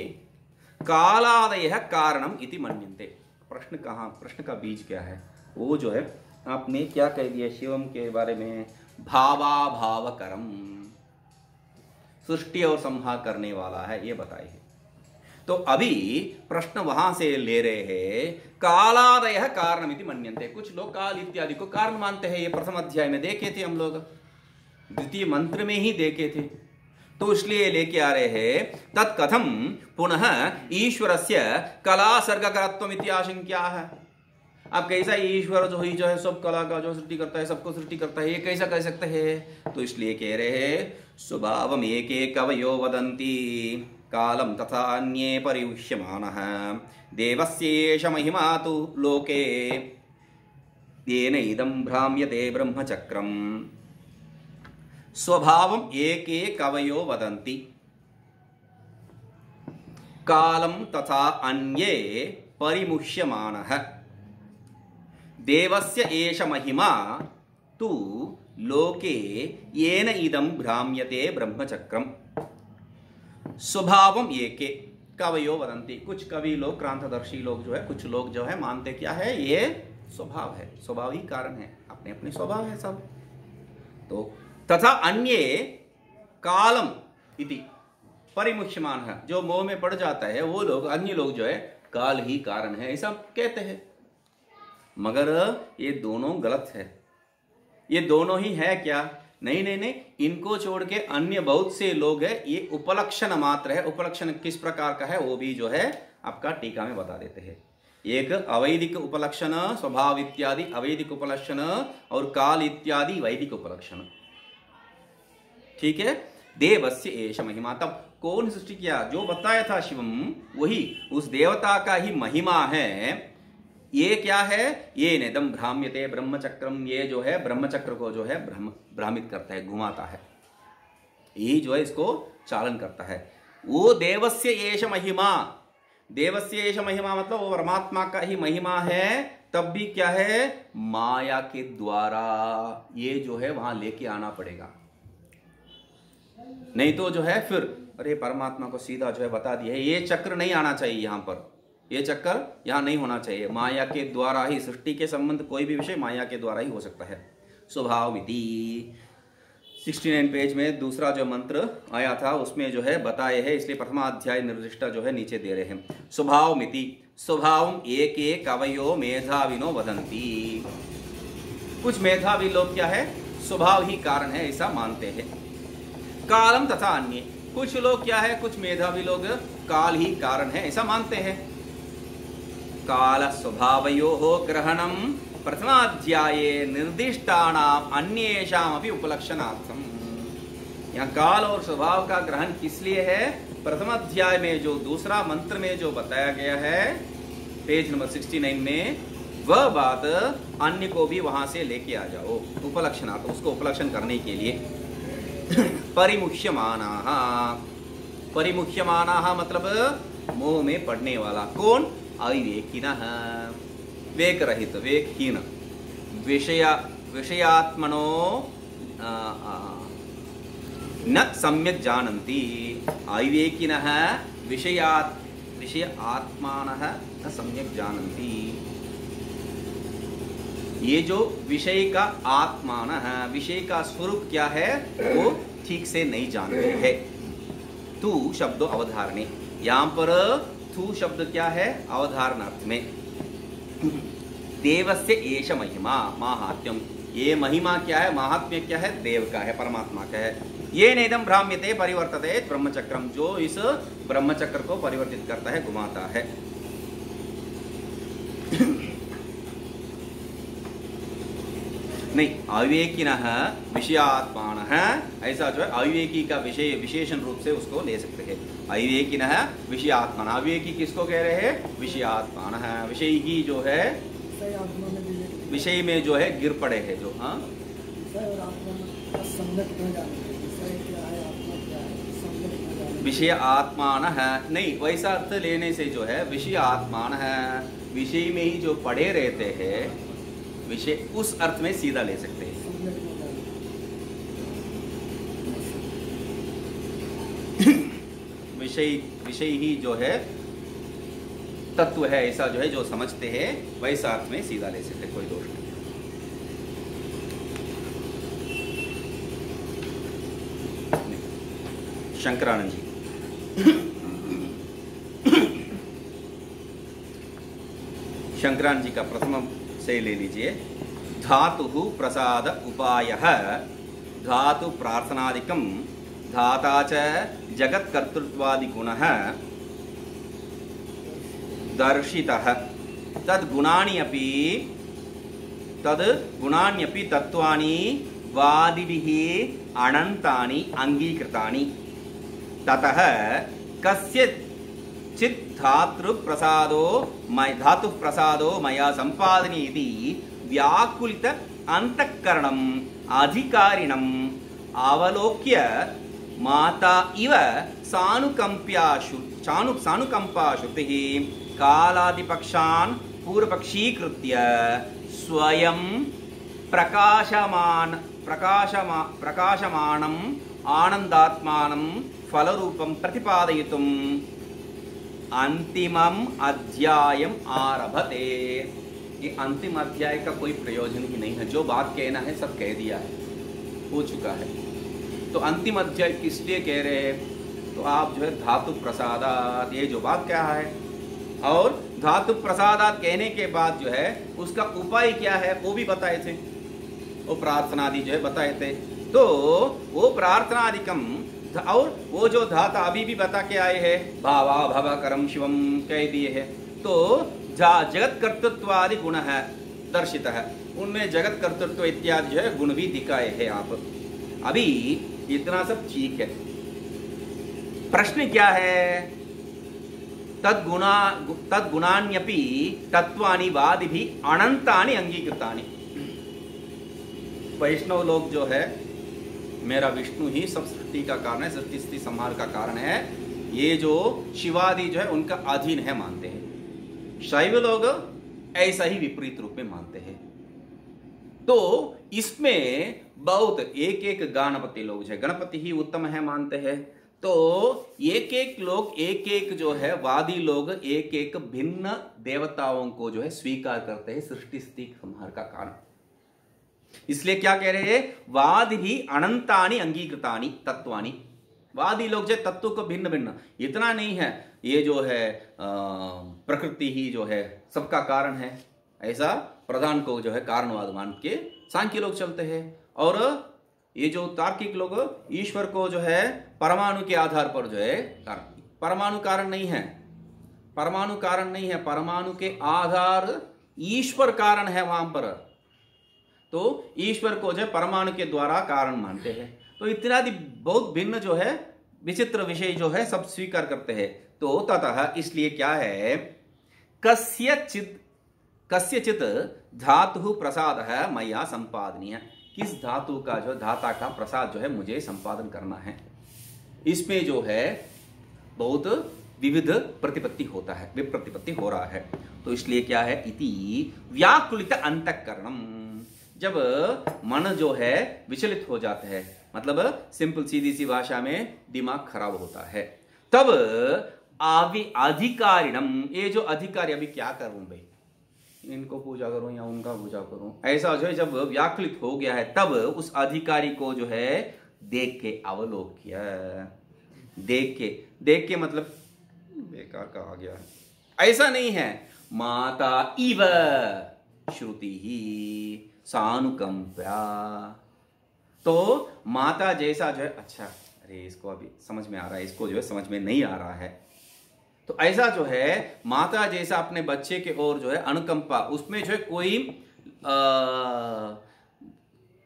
कालादयः कारणम इति मन्यन्ते। प्रश्न कहाँ, प्रश्न का बीज क्या है, वो जो है आपने क्या कह दिया शिवम के बारे में, भावाभावकरम, सृष्टि और संहार करने वाला है, ये बताए। तो अभी प्रश्न वहां से ले रहे हैं, कालादयः कारणमिति मन्यन्ते। कुछ लोग काल इत्यादि को कारण मानते हैं, ये प्रथम अध्याय में देखे थे हम लोग, द्वितीय मंत्र में ही देखे थे। तो इसलिए लेके आ रहे हैं, तत्कथम पुनः ईश्वरस्य कला सर्गकरत्वम इति आशंक्या है। अब कैसा ईश्वर जो है सब कला का जो सृष्टि करता है, सबको सृष्टि करता है, ये कैसा कह सकते हैं। तो इसलिए कह रहे हैं, स्वभावम एके कवयो वदन्ति कालम तथा अन्ये परियुष्यमानः देवस्येष महिमा तु लोके येन इदं भ्राम्यते ब्रह्मचक्रम्। स्वभावम एके कवयो वदन्ति कालम तथा अन्ये परिमुह्यमानः देवस्य एष महिमा तु लोके येन इदं भ्राम्यते ब्रह्मचक्रम्। स्वभावम एके कवयो वदन्ति। कुछ कवि लोग, क्रांतदर्शी लोग जो है, कुछ लोग जो है मानते क्या है, ये स्वभाव है, स्वभाव ही कारण है, अपने अपने स्वभाव है सब। तो तथा अन्ये कालम इति परिमुह्यमान है, जो मोह में पड़ जाता है वो लोग, अन्य लोग जो है काल ही कारण है ऐसा कहते हैं। मगर ये दोनों गलत है। ये दोनों ही है क्या, नहीं नहीं नहीं, इनको छोड़ के अन्य बहुत से लोग हैं, ये उपलक्षण मात्र है। उपलक्षण किस प्रकार का है वो भी जो है आपका टीका में बता देते हैं। एक अवैदिक उपलक्षण, स्वभाव इत्यादि अवैदिक उपलक्षण, और काल इत्यादि वैदिक उपलक्षण। ठीक है। देवस्य एष महिमा, तब कौन सृष्टि किया, जो बताया था शिवम, वही उस देवता का ही महिमा है। ये क्या है, ये नेदम भ्राम्यते ब्रह्मचक्रम, ये जो है ब्रह्मचक्र को जो है भ्रामित करता है, घुमाता है, यही जो है इसको चालन करता है। वो देवस्य एष महिमा, देवस्य एष महिमा मतलब वो परमात्मा का ही महिमा है। तब भी क्या है, माया के द्वारा ये जो है वहां लेके आना पड़ेगा, नहीं तो जो है फिर अरे परमात्मा को सीधा जो है बता दिया है, ये चक्र नहीं आना चाहिए यहाँ पर, ये चक्कर यहाँ नहीं होना चाहिए। माया के द्वारा ही सृष्टि के संबंध, कोई भी विषय माया के द्वारा ही हो सकता है। स्वभावमिति 69 पेज में दूसरा जो मंत्र आया था उसमें जो है बताए है, इसलिए प्रथमाध्याय निर्दिष्टा जो है नीचे दे रहे हैं। स्वभावमिति, स्वभावम एके कवयो मेधाविनो वदन्ति। कुछ मेधावी लोग क्या है, स्वभाव ही कारण है ऐसा मानते हैं। कालम तथा अन्य, कुछ लोग क्या है, कुछ मेधावी लोग काल ही कारण है ऐसा मानते हैं। काल स्वभावयोः ग्रहणम प्रथमाध्याये निर्दिष्टानाम अन्येषामपि उपलक्षणार्थम। यहाँ काल और स्वभाव का ग्रहण किस लिए है, प्रथम अध्याय में जो दूसरा मंत्र में जो बताया गया है पेज नंबर 69 में, वह बात अन्य को भी वहां से लेके आ जाओ उपलक्षणार्थ, उसको उपलक्षण करने के लिए। परिमुह्यमानाः, परिमुह्यमानाः मतलब मोह में पड़ने वाला, कौन, अविवेकिनः, वेक रहित, वेकहीन, विषयात्मनो न सम्यक जानन्ति। अविवेकिनः विषय आत्मानः न सम्यक जानन्ति। ये जो विषय का आत्मान है, विषय का स्वरूप क्या है वो ठीक से नहीं जानते हैं। तू शब्द अवधारणे, यहाँ पर तू शब्द क्या है, अवधारणार्थ में। देवस्य एष महिमा माहात्म्यम, ये महिमा क्या है, महात्म्य क्या है, देव का है, परमात्मा का है। ये नेदम भ्राम्यते परिवर्तते ब्रह्मचक्रम, जो इस ब्रह्मचक्र को परिवर्तित करता है, घुमाता है। नहीं, अविवेकिनः विषयात्मानः, ऐसा जो है अविवेकी का विषय विशेषण रूप से उसको ले सकते हैं। अविवेकिनः विषयात्मान, अविवेकी किसको कह रहे हैं, विषयात्मानः, विषय की जो है विषय में जो है गिर पड़े हैं जो। हाँ, विषय आत्मान है, नहीं वैसा अर्थ लेने से जो है विषय आत्मान है, विषय में ही जो पड़े रहते हैं, विषय उस अर्थ में सीधा ले सकते हैं। विषय ही जो है तत्व है, ऐसा जो है जो समझते हैं वैसा अर्थ में सीधा ले सकते, कोई दोष नहीं। शंकरानंद जी, शंकरानंद जी का प्रथम से ले लीजिए। धातु प्रसाद उपायः धातु प्रार्थनादिकं धाता च जगत् कर्तृत्वादि गुणः दर्शितः तद् गुणान्यपि तत्वानि वादिभिः अनन्तानि अंगीकृतानि ततः कस्यचित् धातु प्रसादो मया संपादनी इति व्याकुलित अंतःकरणम् अधिकारिणम् अवलोक्य माता इव सानुकंपा श्रुतिः कालादिपक्षान् पूर्वपक्षीकृत्य स्वयं प्रकाशमानम् आनंदात्मानं फलरूपं प्रतिपादयितुम् अंतिमम अध्यायम आरभते। ये अंतिम अध्याय का कोई प्रयोजन ही नहीं है, जो बात कहना है सब कह दिया है, हो चुका है। तो अंतिम अध्याय किस लिए कह रहे हैं, तो आप जो है धातु प्रसादात, ये जो बात क्या है, और धातु प्रसादात कहने के बाद जो है उसका उपाय क्या है वो भी बताए थे, वो प्रार्थनादि जो है बताए थे। तो वो प्रार्थनादिकम और वो जो धाता अभी भी बता के आए हैं, भावा भव करम शिवम कह दिए हैं। तो जगत कर्तृत्वादि गुण है दर्शित है, उनमें जगत कर्तृत्व इत्यादि जो है गुण भी दिखाए हैं आप। अभी इतना सब ठीक है, प्रश्न क्या है, तद्गुणान्यपि तत्वानि वादिभिः अनंतानि अंगीकृतानि। वैष्णव लोग जो है, मेरा विष्णु ही सब सृष्टि का कारण है, सृष्टि स्थिति संहार का कारण है, ये जो शिवादि जो है उनका अधीन है मानते हैं। शैव लोग ऐसा ही विपरीत रूप में मानते हैं। तो इसमें बहुत एक एक गणपति लोग जो है, गणपति ही उत्तम है मानते हैं। तो एक एक लोग, एक एक जो है वादी लोग एक एक भिन्न देवताओं को जो है स्वीकार करते हैं सृष्टि स्थिति संहार का कारण। इसलिए क्या कह रहे हैं, वाद ही अनंतानि अंगीकृतानि तत्वानि। वादी लोग जो तत्व को भिन्न भिन्न, इतना नहीं है ये जो है प्रकृति ही जो है सबका कारण है, ऐसा प्रधान को जो है कारणवाद मान के सांख्य लोग चलते हैं। और ये जो तार्किक लोग ईश्वर को जो है परमाणु के आधार पर जो है कारण, परमाणु कारण नहीं है, परमाणु कारण नहीं है, परमाणु के आधार ईश्वर कारण है वहां पर। तो ईश्वर को जो है परमाणु के द्वारा कारण मानते हैं। तो इत्यादि बहुत भिन्न जो है विचित्र विषय जो है सब स्वीकार करते हैं। तो ततः इसलिए क्या है, कस्यचित धातु प्रसाद है मया संपादनीय, किस धातु का जो धाता का प्रसाद जो है मुझे संपादन करना है। इसमें जो है बहुत विविध प्रतिपत्ति होता है, विप्रतिपत्ति हो रहा है। तो इसलिए क्या है, इति व्याकुलित अंतःकरणम, जब मन जो है विचलित हो जाता है, मतलब सिंपल सीधी सी भाषा में दिमाग खराब होता है, तब अधिकारिणम, ये जो अधिकारी, अभी क्या करूं भाई, इनको पूजा करूं या उनका पूजा करूं, ऐसा जो है जब व्याकुलित हो गया है, तब उस अधिकारी को जो है देख के अवलोक्य, देख के मतलब बेकार का आ गया है, ऐसा नहीं है, माता इव श्रुति ही, सानुकंपा। तो माता जैसा जो है, अच्छा अरे इसको अभी समझ में आ रहा है, इसको जो है समझ में नहीं आ रहा है। तो ऐसा जो है माता जैसा अपने बच्चे के ओर जो है अनुकंपा, उसमें जो है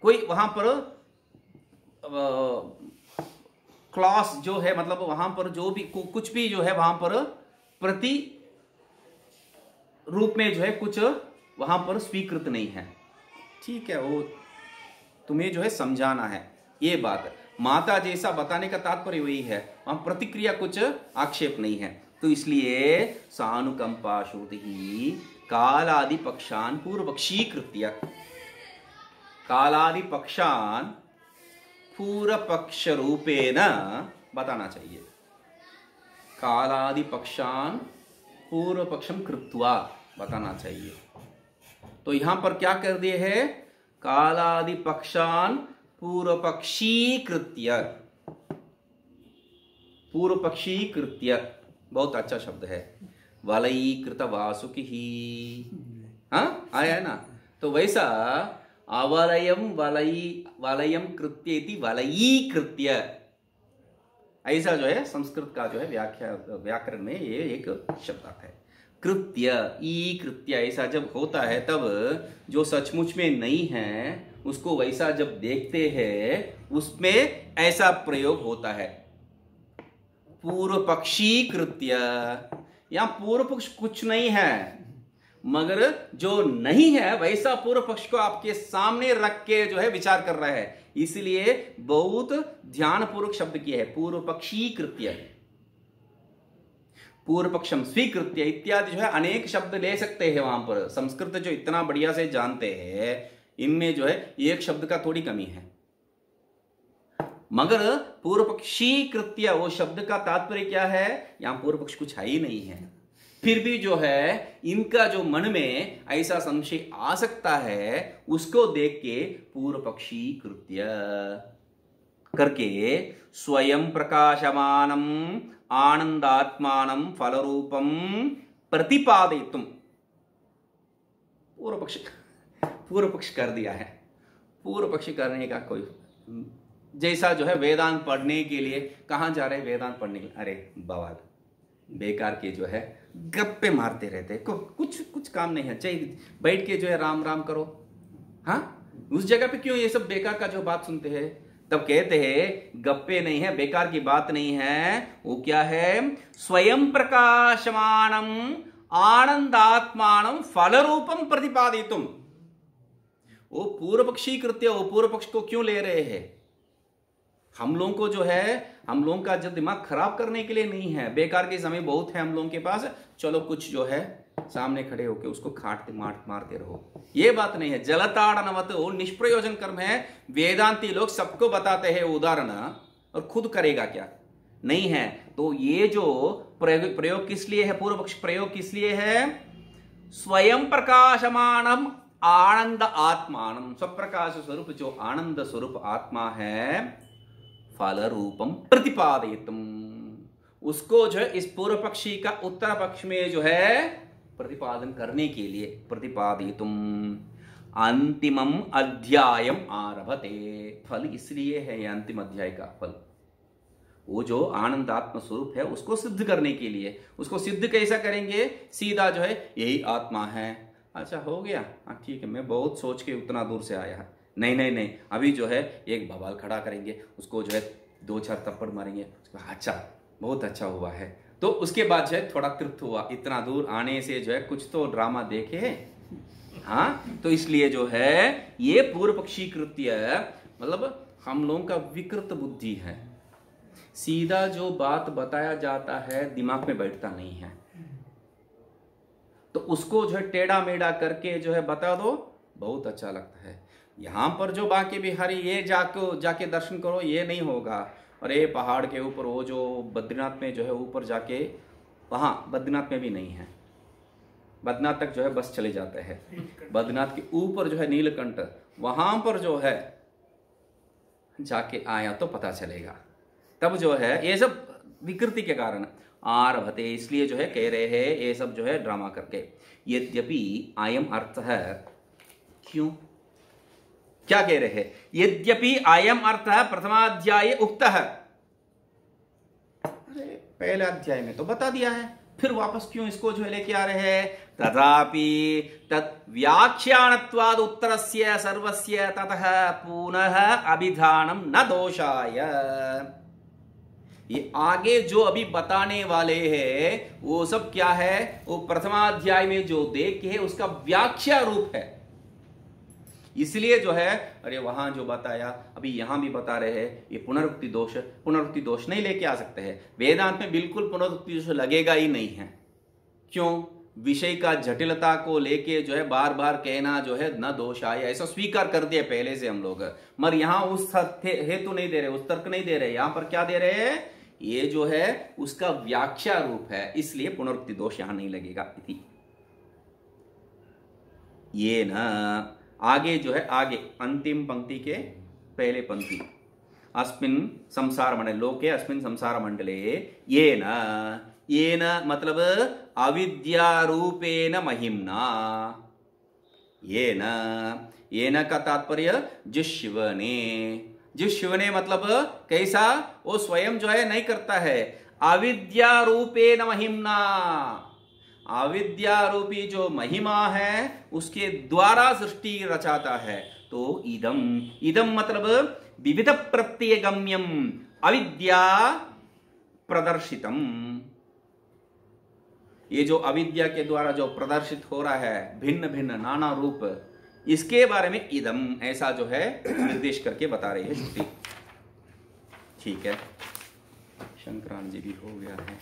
कोई वहां पर क्लॉस जो है, मतलब वहां पर जो भी कुछ भी जो है वहां पर प्रति रूप में जो है कुछ वहां पर स्वीकृत नहीं है। ठीक है, वो तुम्हें जो है समझाना है ये बात। माता जैसा बताने का तात्पर्य वही है, वहां प्रतिक्रिया कुछ आक्षेप नहीं है। तो इसलिए सानुकंपा श्रुति ही कालादि पक्षान पूर्वपक्षीकृत्य, कालादि पक्षान पूर्व पक्ष रूपेण बताना चाहिए। कालादि पक्षान पूर्व पक्षम कृत्वा बताना चाहिए। तो यहां पर क्या कर दिए है, कालादि पक्षान पूर्व पक्षीकृत्य, पूर्व पक्षीकृत्य बहुत अच्छा शब्द है। वलयीकृत वासुकी ही, हाँ आया है ना। तो वैसा अवलयम वलयम कृत्य इति वलयीकृत्य, ऐसा जो है संस्कृत का जो है व्याकरण में ये एक शब्द आता है। कृत्य ई कृत्य, ऐसा जब होता है तब जो सचमुच में नहीं है उसको वैसा जब देखते हैं उसमें ऐसा प्रयोग होता है। पूर्व पक्षी कृत्य, यहां पूर्व पक्ष कुछ नहीं है, मगर जो नहीं है वैसा पूर्व पक्ष को आपके सामने रख के जो है विचार कर रहा है, इसलिए बहुत ध्यानपूर्वक शब्द किया है। पूर्व पक्षी कृत्य, पूर्व पक्षम स्वीकृत्य इत्यादि जो है अनेक शब्द ले सकते हैं। वहां पर संस्कृत जो इतना बढ़िया से जानते हैं, इनमें जो है एक शब्द का थोड़ी कमी है। मगर पूर्व पक्षी कृत्य, वो शब्द का तात्पर्य क्या है, यहां पूर्व पक्ष कुछ है ही नहीं है। फिर भी जो है इनका जो मन में ऐसा संशय आ सकता है, उसको देख के पूर्व पक्षी कृत्य करके स्वयं प्रकाशमानम आनंदात्मानं फलरूपम प्रतिपादयितुम, पूर्व पक्ष कर दिया है। पूर्व पक्ष करने का कोई, जैसा जो है वेदांत पढ़ने के लिए कहां जा रहे हैं, वेदांत पढ़ने के लिए, अरे बवाल बेकार के जो है गप्पे मारते रहते हैं, कुछ काम नहीं है, चाहिए बैठ के जो है राम राम करो। हाँ, उस जगह पे क्यों ये सब बेकार का जो बात सुनते हैं। तब कहते हैं गप्पे नहीं है, बेकार की बात नहीं है, वो क्या है, स्वयं प्रकाशमानम आनंदात्मानं फलरूपम प्रतिपादितुम। वो पूर्व पक्षी कृत्य, वो पूर्व पक्ष को क्यों ले रहे हैं, हम लोगों को जो है, हम लोगों का जब दिमाग खराब करने के लिए नहीं है। बेकार के समय बहुत है हम लोगों के पास, चलो कुछ जो है सामने खड़े होके उसको खाटते मारते रहो, ये बात नहीं है। जलताड़नवत वो निष्प्रयोजन कर्म है। वेदांती लोग सबको बताते हैं उदाहरण, और खुद करेगा क्या, नहीं है। तो ये जो प्रयोग किस लिए है, पूर्व पक्ष प्रयोग किस लिए है, स्वयं प्रकाशमानम आनंद आत्मानम, स्वप्रकाश स्वरूप जो आनंद स्वरूप आत्मा है, फल रूपम प्रतिपादयितुम, उसको जो है इस पूर्व पक्षी का उत्तर पक्ष में जो है प्रतिपादन करने के लिए, प्रतिपादयितुम अंतिमम अध्यायम आरभते। फल इसलिए है ये अंतिम अध्याय का फल, वो जो आनंदात्म स्वरूप है उसको सिद्ध करने के लिए। उसको सिद्ध कैसा करेंगे, सीधा जो है यही आत्मा है, अच्छा हो गया, हाँ ठीक है, मैं बहुत सोच के उतना दूर से आया है, नहीं नहीं नहीं, अभी जो है एक बवाल खड़ा करेंगे, उसको जो है 2-4 थप्पड़ मारेंगे, अच्छा बहुत अच्छा हुआ है। तो उसके बाद जो है थोड़ा तृप्त हुआ, इतना दूर आने से जो है कुछ तो ड्रामा देखे, हाँ। तो इसलिए जो है ये पूर्व पक्षी कृत्य, मतलब हम लोगों का विकृत बुद्धि है, सीधा जो बात बताया जाता है दिमाग में बैठता नहीं है, तो उसको जो है टेढ़ा मेढ़ा करके जो है बता दो, बहुत अच्छा लगता है। यहां पर जो बांके बिहारी ये जाके दर्शन करो, ये नहीं होगा। और ये पहाड़ के ऊपर वो जो बद्रीनाथ में जो है ऊपर जाके, वहां बद्रीनाथ में भी नहीं है, बद्रीनाथ तक जो है बस चले जाते हैं, बद्रीनाथ के ऊपर जो है नीलकंठ, वहां पर जो है जाके आया तो पता चलेगा। तब जो है ये सब विकृति के कारण आरभते, इसलिए जो है कह रहे हैं ये सब जो है ड्रामा करके। यद्यपि अयम अर्थ है, क्यों क्या कह रहे हैं? यद्यपि अयम अर्थः प्रथमाध्याये उक्तः, अरे पहले अध्याय में तो बता दिया है, फिर वापस क्यों इसको जो है लेके आ रहे हैं? तथापि तत् व्याख्यानत्वाद उत्तरस्य सर्वस्य ततः पुनः अभिधानम न दोषाय। ये आगे जो अभी बताने वाले हैं वो सब क्या है? वो प्रथमाध्याय में जो देखे है उसका व्याख्या रूप है। इसलिए जो है, अरे वहां जो बताया अभी यहां भी बता रहे हैं, ये पुनरुक्ति दोष नहीं लेके आ सकते हैं। वेदांत में बिल्कुल पुनरुक्ति दोष लगेगा ही नहीं है। क्यों? विषय का जटिलता को लेके जो है बार बार कहना जो है न दोष आए, ऐसा स्वीकार कर दिया पहले से हम लोग, मगर यहां उस हेतु नहीं दे रहे, उस तर्क नहीं दे रहे। यहां पर क्या दे रहे हैं? ये जो है उसका व्याख्या रूप है, इसलिए पुनरुक्ति दोष यहां नहीं लगेगा। ये न आगे जो है, आगे अंतिम पंक्ति के पहले पंक्ति, अस्मिन संसार मंडले लोके अस्मिन संसार मंडले ये न मतलब अविद्या रूपेण महिम्ना, ये न का तात्पर्य जिस शिव ने मतलब कैसा? वो स्वयं जो है नहीं करता है, अविद्या रूपेण महिम्ना, अविद्या रूपी जो महिमा है उसके द्वारा सृष्टि रचाता है। तो इदम मतलब विविध प्रत्यय गम्यम अविद्या प्रदर्शितम, ये जो अविद्या के द्वारा जो प्रदर्शित हो रहा है भिन्न भिन्न नाना रूप, इसके बारे में इदम ऐसा जो है निर्देश करके बता रही है श्रुति। ठीक है, शंकरान जी भी हो गया है।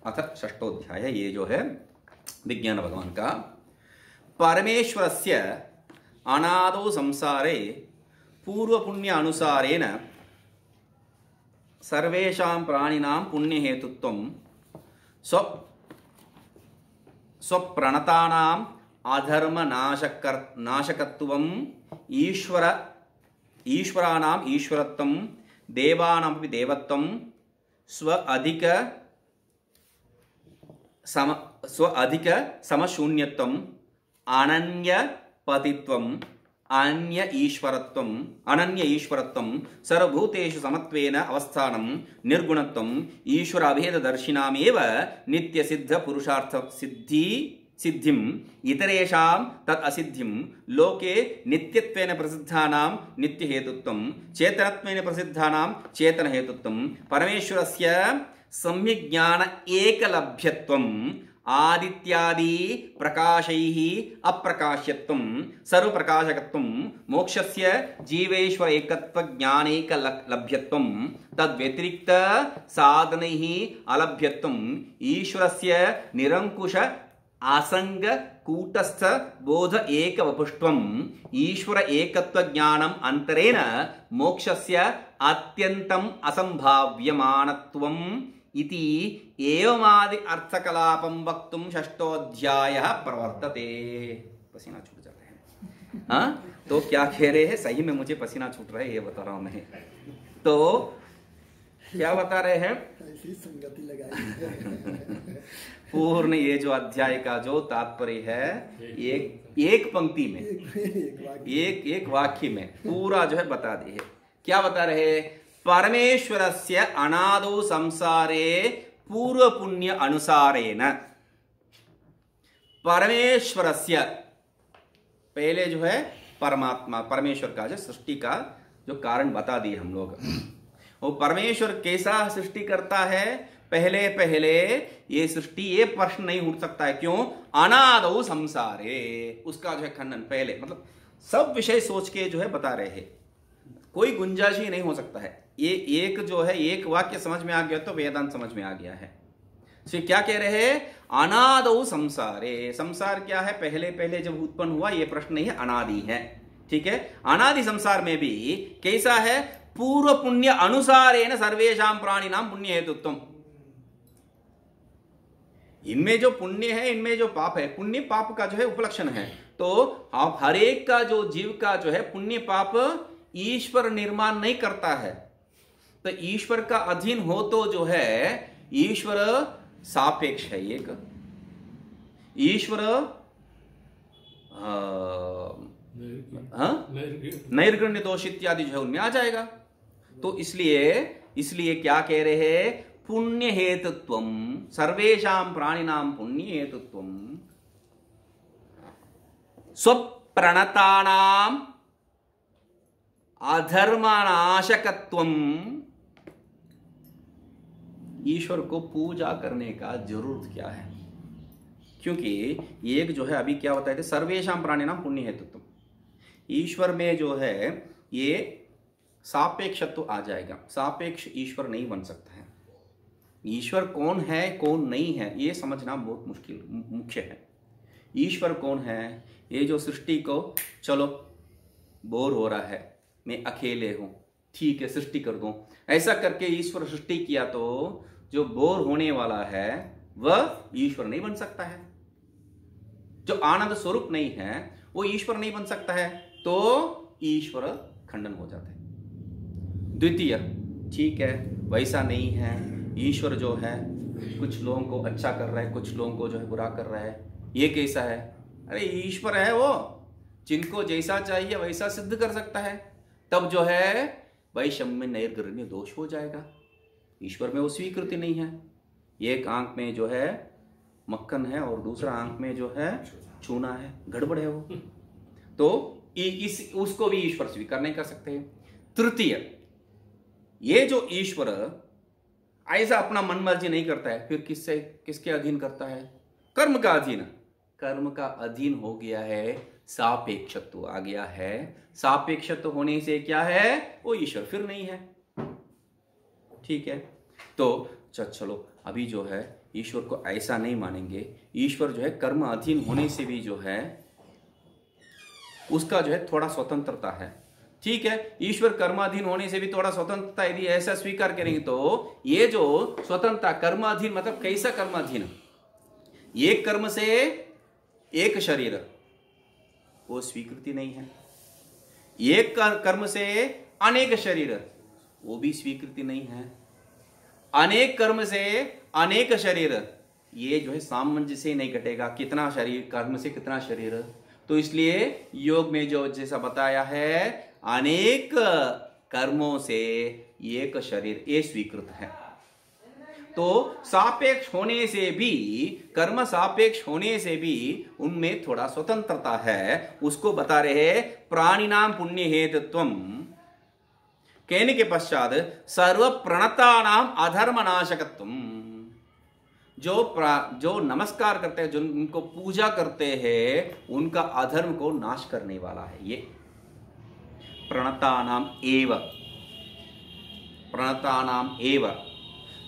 अथ षष्ठोध्याय, ये जो है विज्ञान भगवान का, परमेश्वरस्य अनादौ संसारे पूर्व पुण्य अनुसारेण सर्वेषां प्राणिनां पुण्य हेतुत्वं स्वप्रणतानां अधर्म नाशकत्वं ईश्वराणाम् ईश्वरत्वं देवानामपि देवत्वं स्व अधिक समशून्यत्वं अनन्य पतित्वं अन्य ईश्वरत्वं सर्वभूतेषु समत्वेन अवस्थानं निर्गुणत्वं ईश्वर अभेददर्शिनामेव नित्य सिद्ध पुरुषार्थ सिद्धिम् इतरेषां तत् असिद्धिं लोके नित्यत्वेन प्रसिद्धानां नित्य हेतुत्वं चेतनत्वेन प्रसिद्धानां चेतन हेतुत्वं परमेश्वरस्य सम्यक् ज्ञान एकलभ्यत्वं आदित्यादि प्रकाशैः अप्रकाश्यत्वं सर्वप्रकाशकत्वं मोक्षस्य जीवेश्वर एकत्व ज्ञानैक लभ्यत्वं तद्व्यतिरिक्त साधनैः अलभ्यत्वं ईश्वरस्य निरंकुश असंग कूटस्थ बोध एक वपुष्टम ईश्वर एकत्व ज्ञानम अंतरेण मोक्षस्य अत्यंतम असंभाव्यमानत्वम इति एवमादि अर्थकलापं वक्तुं षष्ठोऽध्यायः प्रवर्तते। पसीना छूट जाता है। हाँ, तो क्या कह रहे हैं? सही में मुझे पसीना छूट रहा है, ये बता रहा हूं मैं। तो क्या बता रहे हैं? ऐसी संगति लगाई। पूर्ण ये जो अध्याय का जो तात्पर्य है, एक पंक्ति में एक वाक्य में पूरा जो है बता दी है। क्या बता रहे? परमेश्वरस्य अनादौ संसारे पूर्व पुण्य अनुसारेण, परमेश्वरस्य पहले जो है परमात्मा परमेश्वर का जो सृष्टि का जो कारण बता दिए हम लोग। वो परमेश्वर कैसा सृष्टि करता है? पहले ये सृष्टि, ये प्रश्न नहीं उठ सकता है। क्यों? अनादौ संसारे, उसका जो है खंडन पहले, मतलब सब विषय सोच के जो है बता रहे हैं, कोई गुंजाइश ही नहीं हो सकता है। ये एक जो है एक वाक्य समझ में आ गया तो वेदांत समझ में आ गया है। तो क्या कह रहे हैं? अनादौ संसारे, संसार क्या है? पहले जब उत्पन्न हुआ, ये प्रश्न नहीं है, अनादि है। ठीक है, अनादि संसार में भी कैसा है? पूर्व पुण्य अनुसारेण सर्वेषां प्राणिनां पुण्य हेतुत्वम। इनमें जो पुण्य है, इनमें जो पाप है, पुण्य पाप का जो है उपलक्षण है। तो आप हर एक का जो जीव का जो है पुण्य पाप ईश्वर निर्माण नहीं करता है। तो ईश्वर का अधीन हो तो जो है ईश्वर सापेक्ष है। एक ईश्वर नैर्गुण्य दोष इत्यादि जो है उनमें आ जाएगा। तो इसलिए क्या कह रहे हैं, पुण्य हेतुत्वम सर्वेषां प्राणिनां पुण्य हेतुत्वम स्वप्रणतानां अधर्मनाशकत्वम। ईश्वर को पूजा करने का जरूरत क्या है, क्योंकि एक जो है अभी क्या बताए थे, सर्वेषां प्राणिनां पुण्य हेतुत्वम। ईश्वर में जो है ये सापेक्षत्व आ जाएगा, सापेक्ष ईश्वर नहीं बन सकता है। ईश्वर कौन है कौन नहीं है ये समझना बहुत मुख्य है। ईश्वर कौन है, ये जो सृष्टि को, चलो बोर हो रहा है, मैं अकेले हूं, ठीक है सृष्टि कर दूं, ऐसा करके ईश्वर सृष्टि किया तो जो बोर होने वाला है वह ईश्वर नहीं बन सकता है। जो आनंद स्वरूप नहीं है वो ईश्वर नहीं बन सकता है, तो ईश्वर खंडन हो जाता है। द्वितीय, ठीक है वैसा नहीं है, ईश्वर जो है कुछ लोगों को अच्छा कर रहा है, कुछ लोगों को जो है बुरा कर रहा है, ये कैसा है? अरे ईश्वर है वो, जिनको जैसा चाहिए वैसा सिद्ध कर सकता है। तब जो है वैषम्य नैर्गुण्य दोष हो जाएगा। ईश्वर में वो स्वीकृति नहीं है। एक आंख में जो है मक्खन है और दूसरा आंख में जो है चूना है, गड़बड़ है वो, तो उसको भी ईश्वर स्वीकार नहीं कर सकते। तृतीय, ये जो ईश्वर ऐसा अपना मन मर्जी नहीं करता है, फिर किसके अधीन करता है? कर्म का अधीन। कर्म का अधीन हो गया है, सापेक्षत्व आ गया है। सापेक्षत्व होने से क्या है, वो ईश्वर फिर नहीं है। ठीक है, तो चलो अभी जो है ईश्वर को ऐसा नहीं मानेंगे। ईश्वर जो है कर्म अधीन होने से भी जो है उसका जो है थोड़ा स्वतंत्रता है। ठीक है, ईश्वर कर्माधीन होने से भी थोड़ा स्वतंत्रता यदि ऐसा स्वीकार करेंगे तो ये जो स्वतंत्रता, कर्माधीन मतलब कैसा कर्माधीन? एक कर्म से एक शरीर, वो स्वीकृति नहीं है। एक कर्म से अनेक शरीर, वो भी स्वीकृति नहीं है। अनेक कर्म से अनेक शरीर, ये जो है सामंजस्य नहीं घटेगा। कितना शरीर, कर्म से कितना शरीर, तो इसलिए योग में जो जैसा बताया है, अनेक कर्मों से एक शरीर, ये स्वीकृत है। तो सापेक्ष होने से भी, कर्म सापेक्ष होने से भी उनमें थोड़ा स्वतंत्रता है। उसको बता रहे प्राणिनाम पुण्य हेतुत्वम कहने के पश्चात सर्व प्रणतानाम अधर्मनाशकत्वम। जो नमस्कार करते हैं, जो उनको पूजा करते हैं, उनका अधर्म को नाश करने वाला है ये। प्रणतानाम एव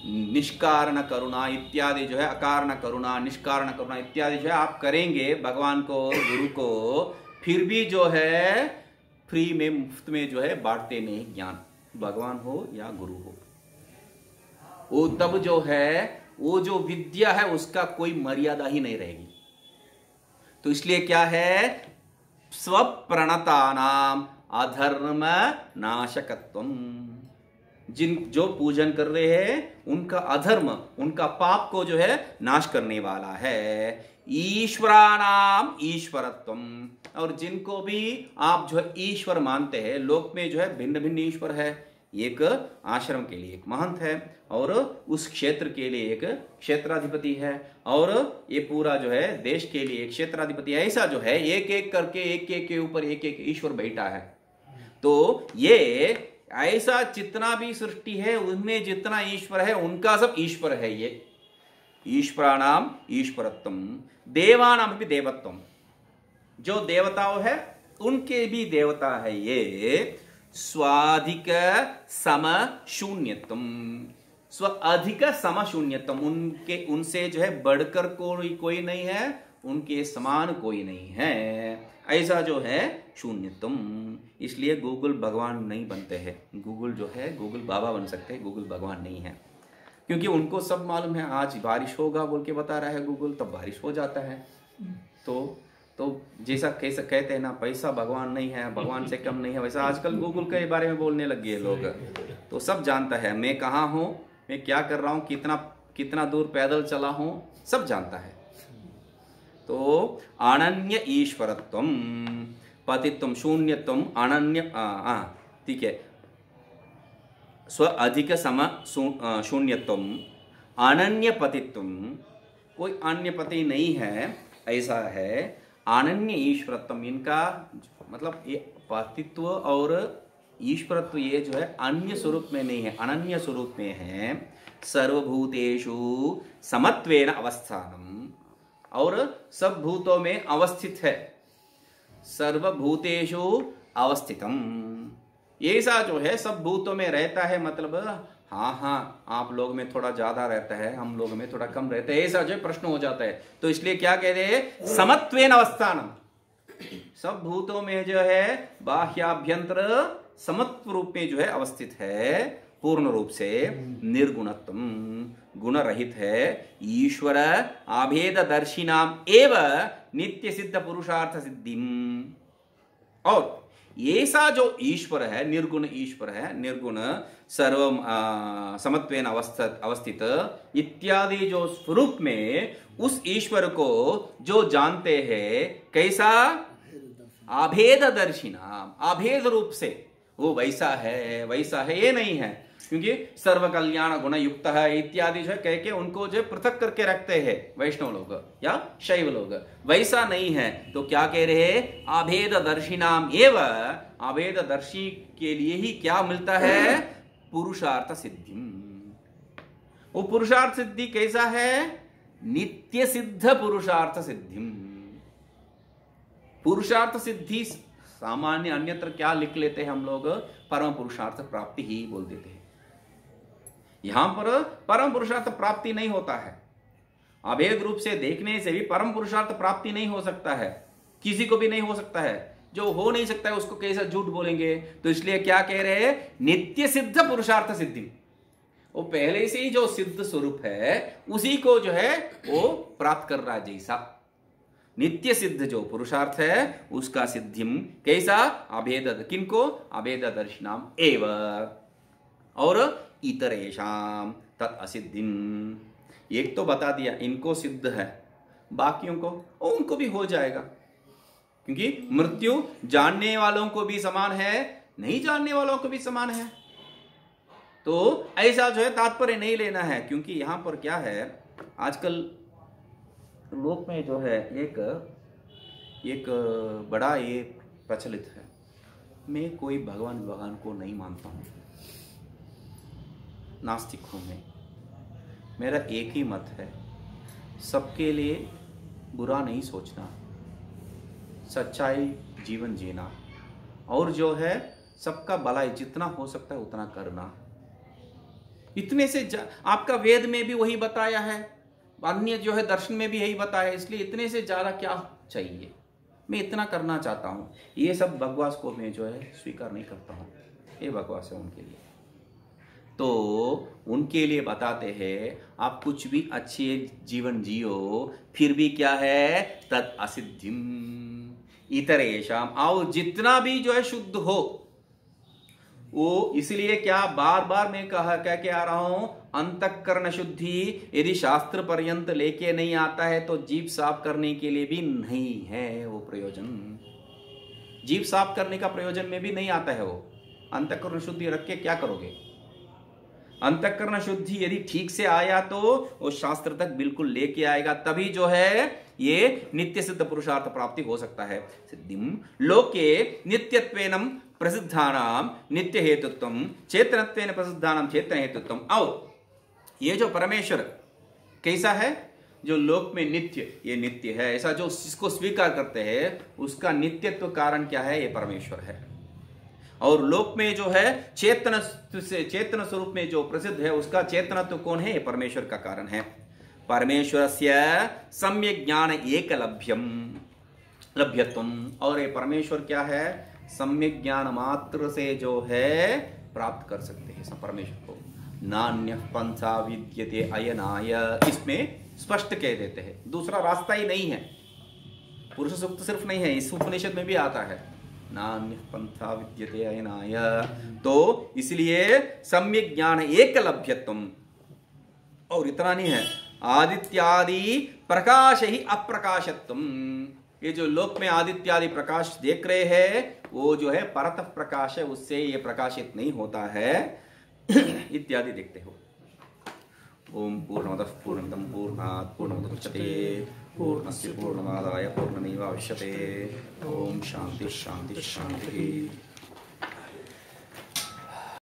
निष्कारण करुणा इत्यादि जो है, अकारण करुणा, निष्कारण करुणा इत्यादि जो है आप करेंगे भगवान को, गुरु को, फिर भी जो है फ्री में, मुफ्त में जो है बांटते नहीं ज्ञान, भगवान हो या गुरु हो, वो तब जो है वो जो विद्या है उसका कोई मर्यादा ही नहीं रहेगी। तो इसलिए क्या है, स्वप्रणतानाम अधर्म नाशकत्वम। जो पूजन कर रहे हैं उनका अधर्म, उनका पाप को जो है नाश करने वाला है। ईश्वरानाम ईश्वरत्वम, और जिनको भी आप जो है ईश्वर मानते हैं, लोक में जो है भिन्न भिन्न ईश्वर है। एक आश्रम के लिए एक महंत है, और उस क्षेत्र के लिए एक क्षेत्राधिपति है, और ये पूरा जो है देश के लिए एक क्षेत्राधिपति। ऐसा जो है एक एक करके, एक एक के ऊपर एक एक ईश्वर बैठा है। तो ये ऐसा जितना भी सृष्टि है उनमें जितना ईश्वर है उनका सब ईश्वर है। ये ईश्वराणाम ईश्वरत्वम, देवानाम भी देवत्वम, जो देवताओं है उनके भी देवता है ये। स्वाधिक सम शून्यतम, स्व अधिक सम शून्यतम, उनसे जो है बढ़कर कोई नहीं है, उनके समान कोई नहीं है, ऐसा जो है शून्यतम। इसलिए गूगल भगवान नहीं बनते हैं। गूगल जो है, गूगल बाबा बन सकते हैं, गूगल भगवान नहीं है, क्योंकि उनको सब मालूम है आज बारिश होगा बोल के बता रहा है गूगल, तब बारिश हो जाता है। तो जैसा कैसा कहते हैं ना, पैसा भगवान नहीं है, भगवान से कम नहीं है, वैसा आजकल गूगल के बारे में बोलने लग गए लोग। तो सब जानता है मैं कहाँ हूँ, मैं क्या कर रहा हूँ, कितना दूर पैदल चला हूँ, सब जानता है। तो अनन्य ईश्वरत्वम, पतित्वम, शून्यत्वम, अनन्य, ठीक है, स्व अधिक सम शून्यत्वम, अनन्य पतित्वम, कोई अन्य पति नहीं है ऐसा है। अनन्य ईश्वरत्वम, इनका मतलब ये पतित्व और ईश्वरत्व ये जो है अन्य स्वरूप में नहीं है, अनन्य स्वरूप में है। सर्वभूतेषु समत्वेन अवस्थानम, और सब भूतों में अवस्थित है। सर्वभूतेषु अवस्थितम, ऐसा जो है सब भूतों में रहता है, मतलब हाँ आप लोग में थोड़ा ज्यादा रहता है, हम लोग में थोड़ा कम रहता है, ऐसा जो प्रश्न हो जाता है। तो इसलिए क्या कहते हैं, समत्वेन अवस्थानम, सब भूतों में जो है बाह्याभ्यंतर समत्व रूप में जो है अवस्थित है, पूर्ण रूप से निर्गुणत्वम, गुण रहित है। ईश्वर अभेद दर्शिनाम एव नित्य सिद्ध पुरुषार्थ सिद्धिम, और ऐसा जो ईश्वर है, निर्गुण ईश्वर है, निर्गुण सर्व समत्वेन अवस्थित इत्यादि जो स्वरूप में उस ईश्वर को जो जानते हैं, कैसा, अभेद दर्शिनाम, अभेद रूप से वो वैसा है ये नहीं है, क्योंकि सर्व कल्याण गुण युक्त है इत्यादि जो है कह के उनको जो पृथक करके रखते हैं वैष्णव लोग या शैव लोग, वैसा नहीं है। तो क्या कह रहे हैं, अभेद दर्शिनाम एव, अभेद दर्शी के लिए ही क्या मिलता है, पुरुषार्थ सिद्धि। वो पुरुषार्थ सिद्धि कैसा है, नित्य सिद्ध पुरुषार्थ सिद्धि। पुरुषार्थ सिद्धि सामान्य अन्यत्र क्या लिख लेते हैं हम लोग, परम पुरुषार्थ प्राप्ति ही बोल देते हैं। यहां पर परम पुरुषार्थ प्राप्ति नहीं होता है, अभेद रूप से देखने से भी परम पुरुषार्थ प्राप्ति नहीं हो सकता है, किसी को भी नहीं हो सकता है। जो हो नहीं सकता है उसको कैसा झूठ बोलेंगे। तो इसलिए क्या कह रहे हैं, नित्य सिद्ध पुरुषार्थ सिद्धि, वो पहले से ही जो सिद्ध स्वरूप है उसी को जो है वो प्राप्त कर रहा है। जैसा नित्य सिद्ध जो पुरुषार्थ है उसका सिद्धिम कैसा, अभेद, किनको, अभेद दर्शनाम एव, और इतरेशाम तत् असिद्धिम। एक तो बता दिया इनको सिद्ध है, बाकियों को उनको भी हो जाएगा, क्योंकि मृत्यु जानने वालों को भी समान है, नहीं जानने वालों को भी समान है। तो ऐसा जो है तात्पर्य नहीं लेना है, क्योंकि यहां पर क्या है, आजकल लोक में जो है एक बड़ा ये प्रचलित है, मैं कोई भगवान को नहीं मानता हूं, नास्तिक हूं मैं, मेरा एक ही मत है, सबके लिए बुरा नहीं सोचना, सच्चाई जीवन जीना, और जो है सबका भलाई जितना हो सकता है उतना करना। इतने से आपका वेद में भी वही बताया है, अन्य जो है दर्शन में भी यही बताया है, इसलिए इतने से ज्यादा क्या चाहिए, मैं इतना करना चाहता हूं। ये सब बकवास को मैं जो है स्वीकार नहीं करता हूं, ये बकवास है उनके लिए। तो उनके लिए बताते हैं आप कुछ भी अच्छे जीवन जियो, फिर भी क्या है, तत् असिद्धिम इतरेशम, और जितना भी जो है शुद्ध हो वो, इसलिए क्या बार बार मैं कह के आ रहा हूं, अंतःकरण शुद्धि यदि शास्त्र पर्यंत लेके नहीं आता है तो जीभ साफ करने के लिए भी नहीं है वो प्रयोजन, जीभ साफ करने का प्रयोजन में भी नहीं आता है वो। अंतःकरण शुद्धि रख के क्या करोगे, अंतःकरण शुद्धि यदि ठीक से आया तो वो शास्त्र तक बिल्कुल लेके आएगा, तभी जो है ये नित्य सिद्ध पुरुषार्थ प्राप्ति हो सकता है। सिद्धिम लोके नित्यत्वेन प्रसिद्धानाम नित्य हेतुत्वम, चेतनत्वेन प्रसिद्धानाम चेतन हेतुत्वम। और ये जो परमेश्वर कैसा है, जो लोक में नित्य, ये नित्य है, ऐसा जो इसको स्वीकार करते हैं उसका नित्यत्व कारण क्या है, ये परमेश्वर है। और लोक में जो है चेतन स्वरूप में जो प्रसिद्ध है उसका चेतनत्व कौन है, ये परमेश्वर का कारण है। परमेश्वरस्य सम्यक ज्ञान एक लभ्यत्वम, और ये परमेश्वर क्या है, सम्यक ज्ञान मात्र से जो है प्राप्त कर सकते हैं परमेश्वर को। नान्य पंथा विद्यते अयनाय, इसमें स्पष्ट कह देते हैं, दूसरा रास्ता ही नहीं है। पुरुष सूक्त सिर्फ नहीं है, इस उपनिषद में भी आता है, नान्य पंथा विद्यते अयनाय। तो इसलिए सम्यक ज्ञान एक लभ्यत्वम, और इतना नहीं है, आदित्यादि प्रकाश ही अप्रकाशत्वम। ये जो लोक में आदित्यादि प्रकाश देख रहे हैं वो जो है परत प्रकाश है, उससे ये प्रकाशित नहीं होता है इत्यादि देखते हो। ओम पूर्णमदः पूर्णमिदं पूर्णात् पूर्णमुदच्यते पूर्णस्य पूर्णमादाय पूर्णमेवावशिष्यते। ओम शांति शांति शांति।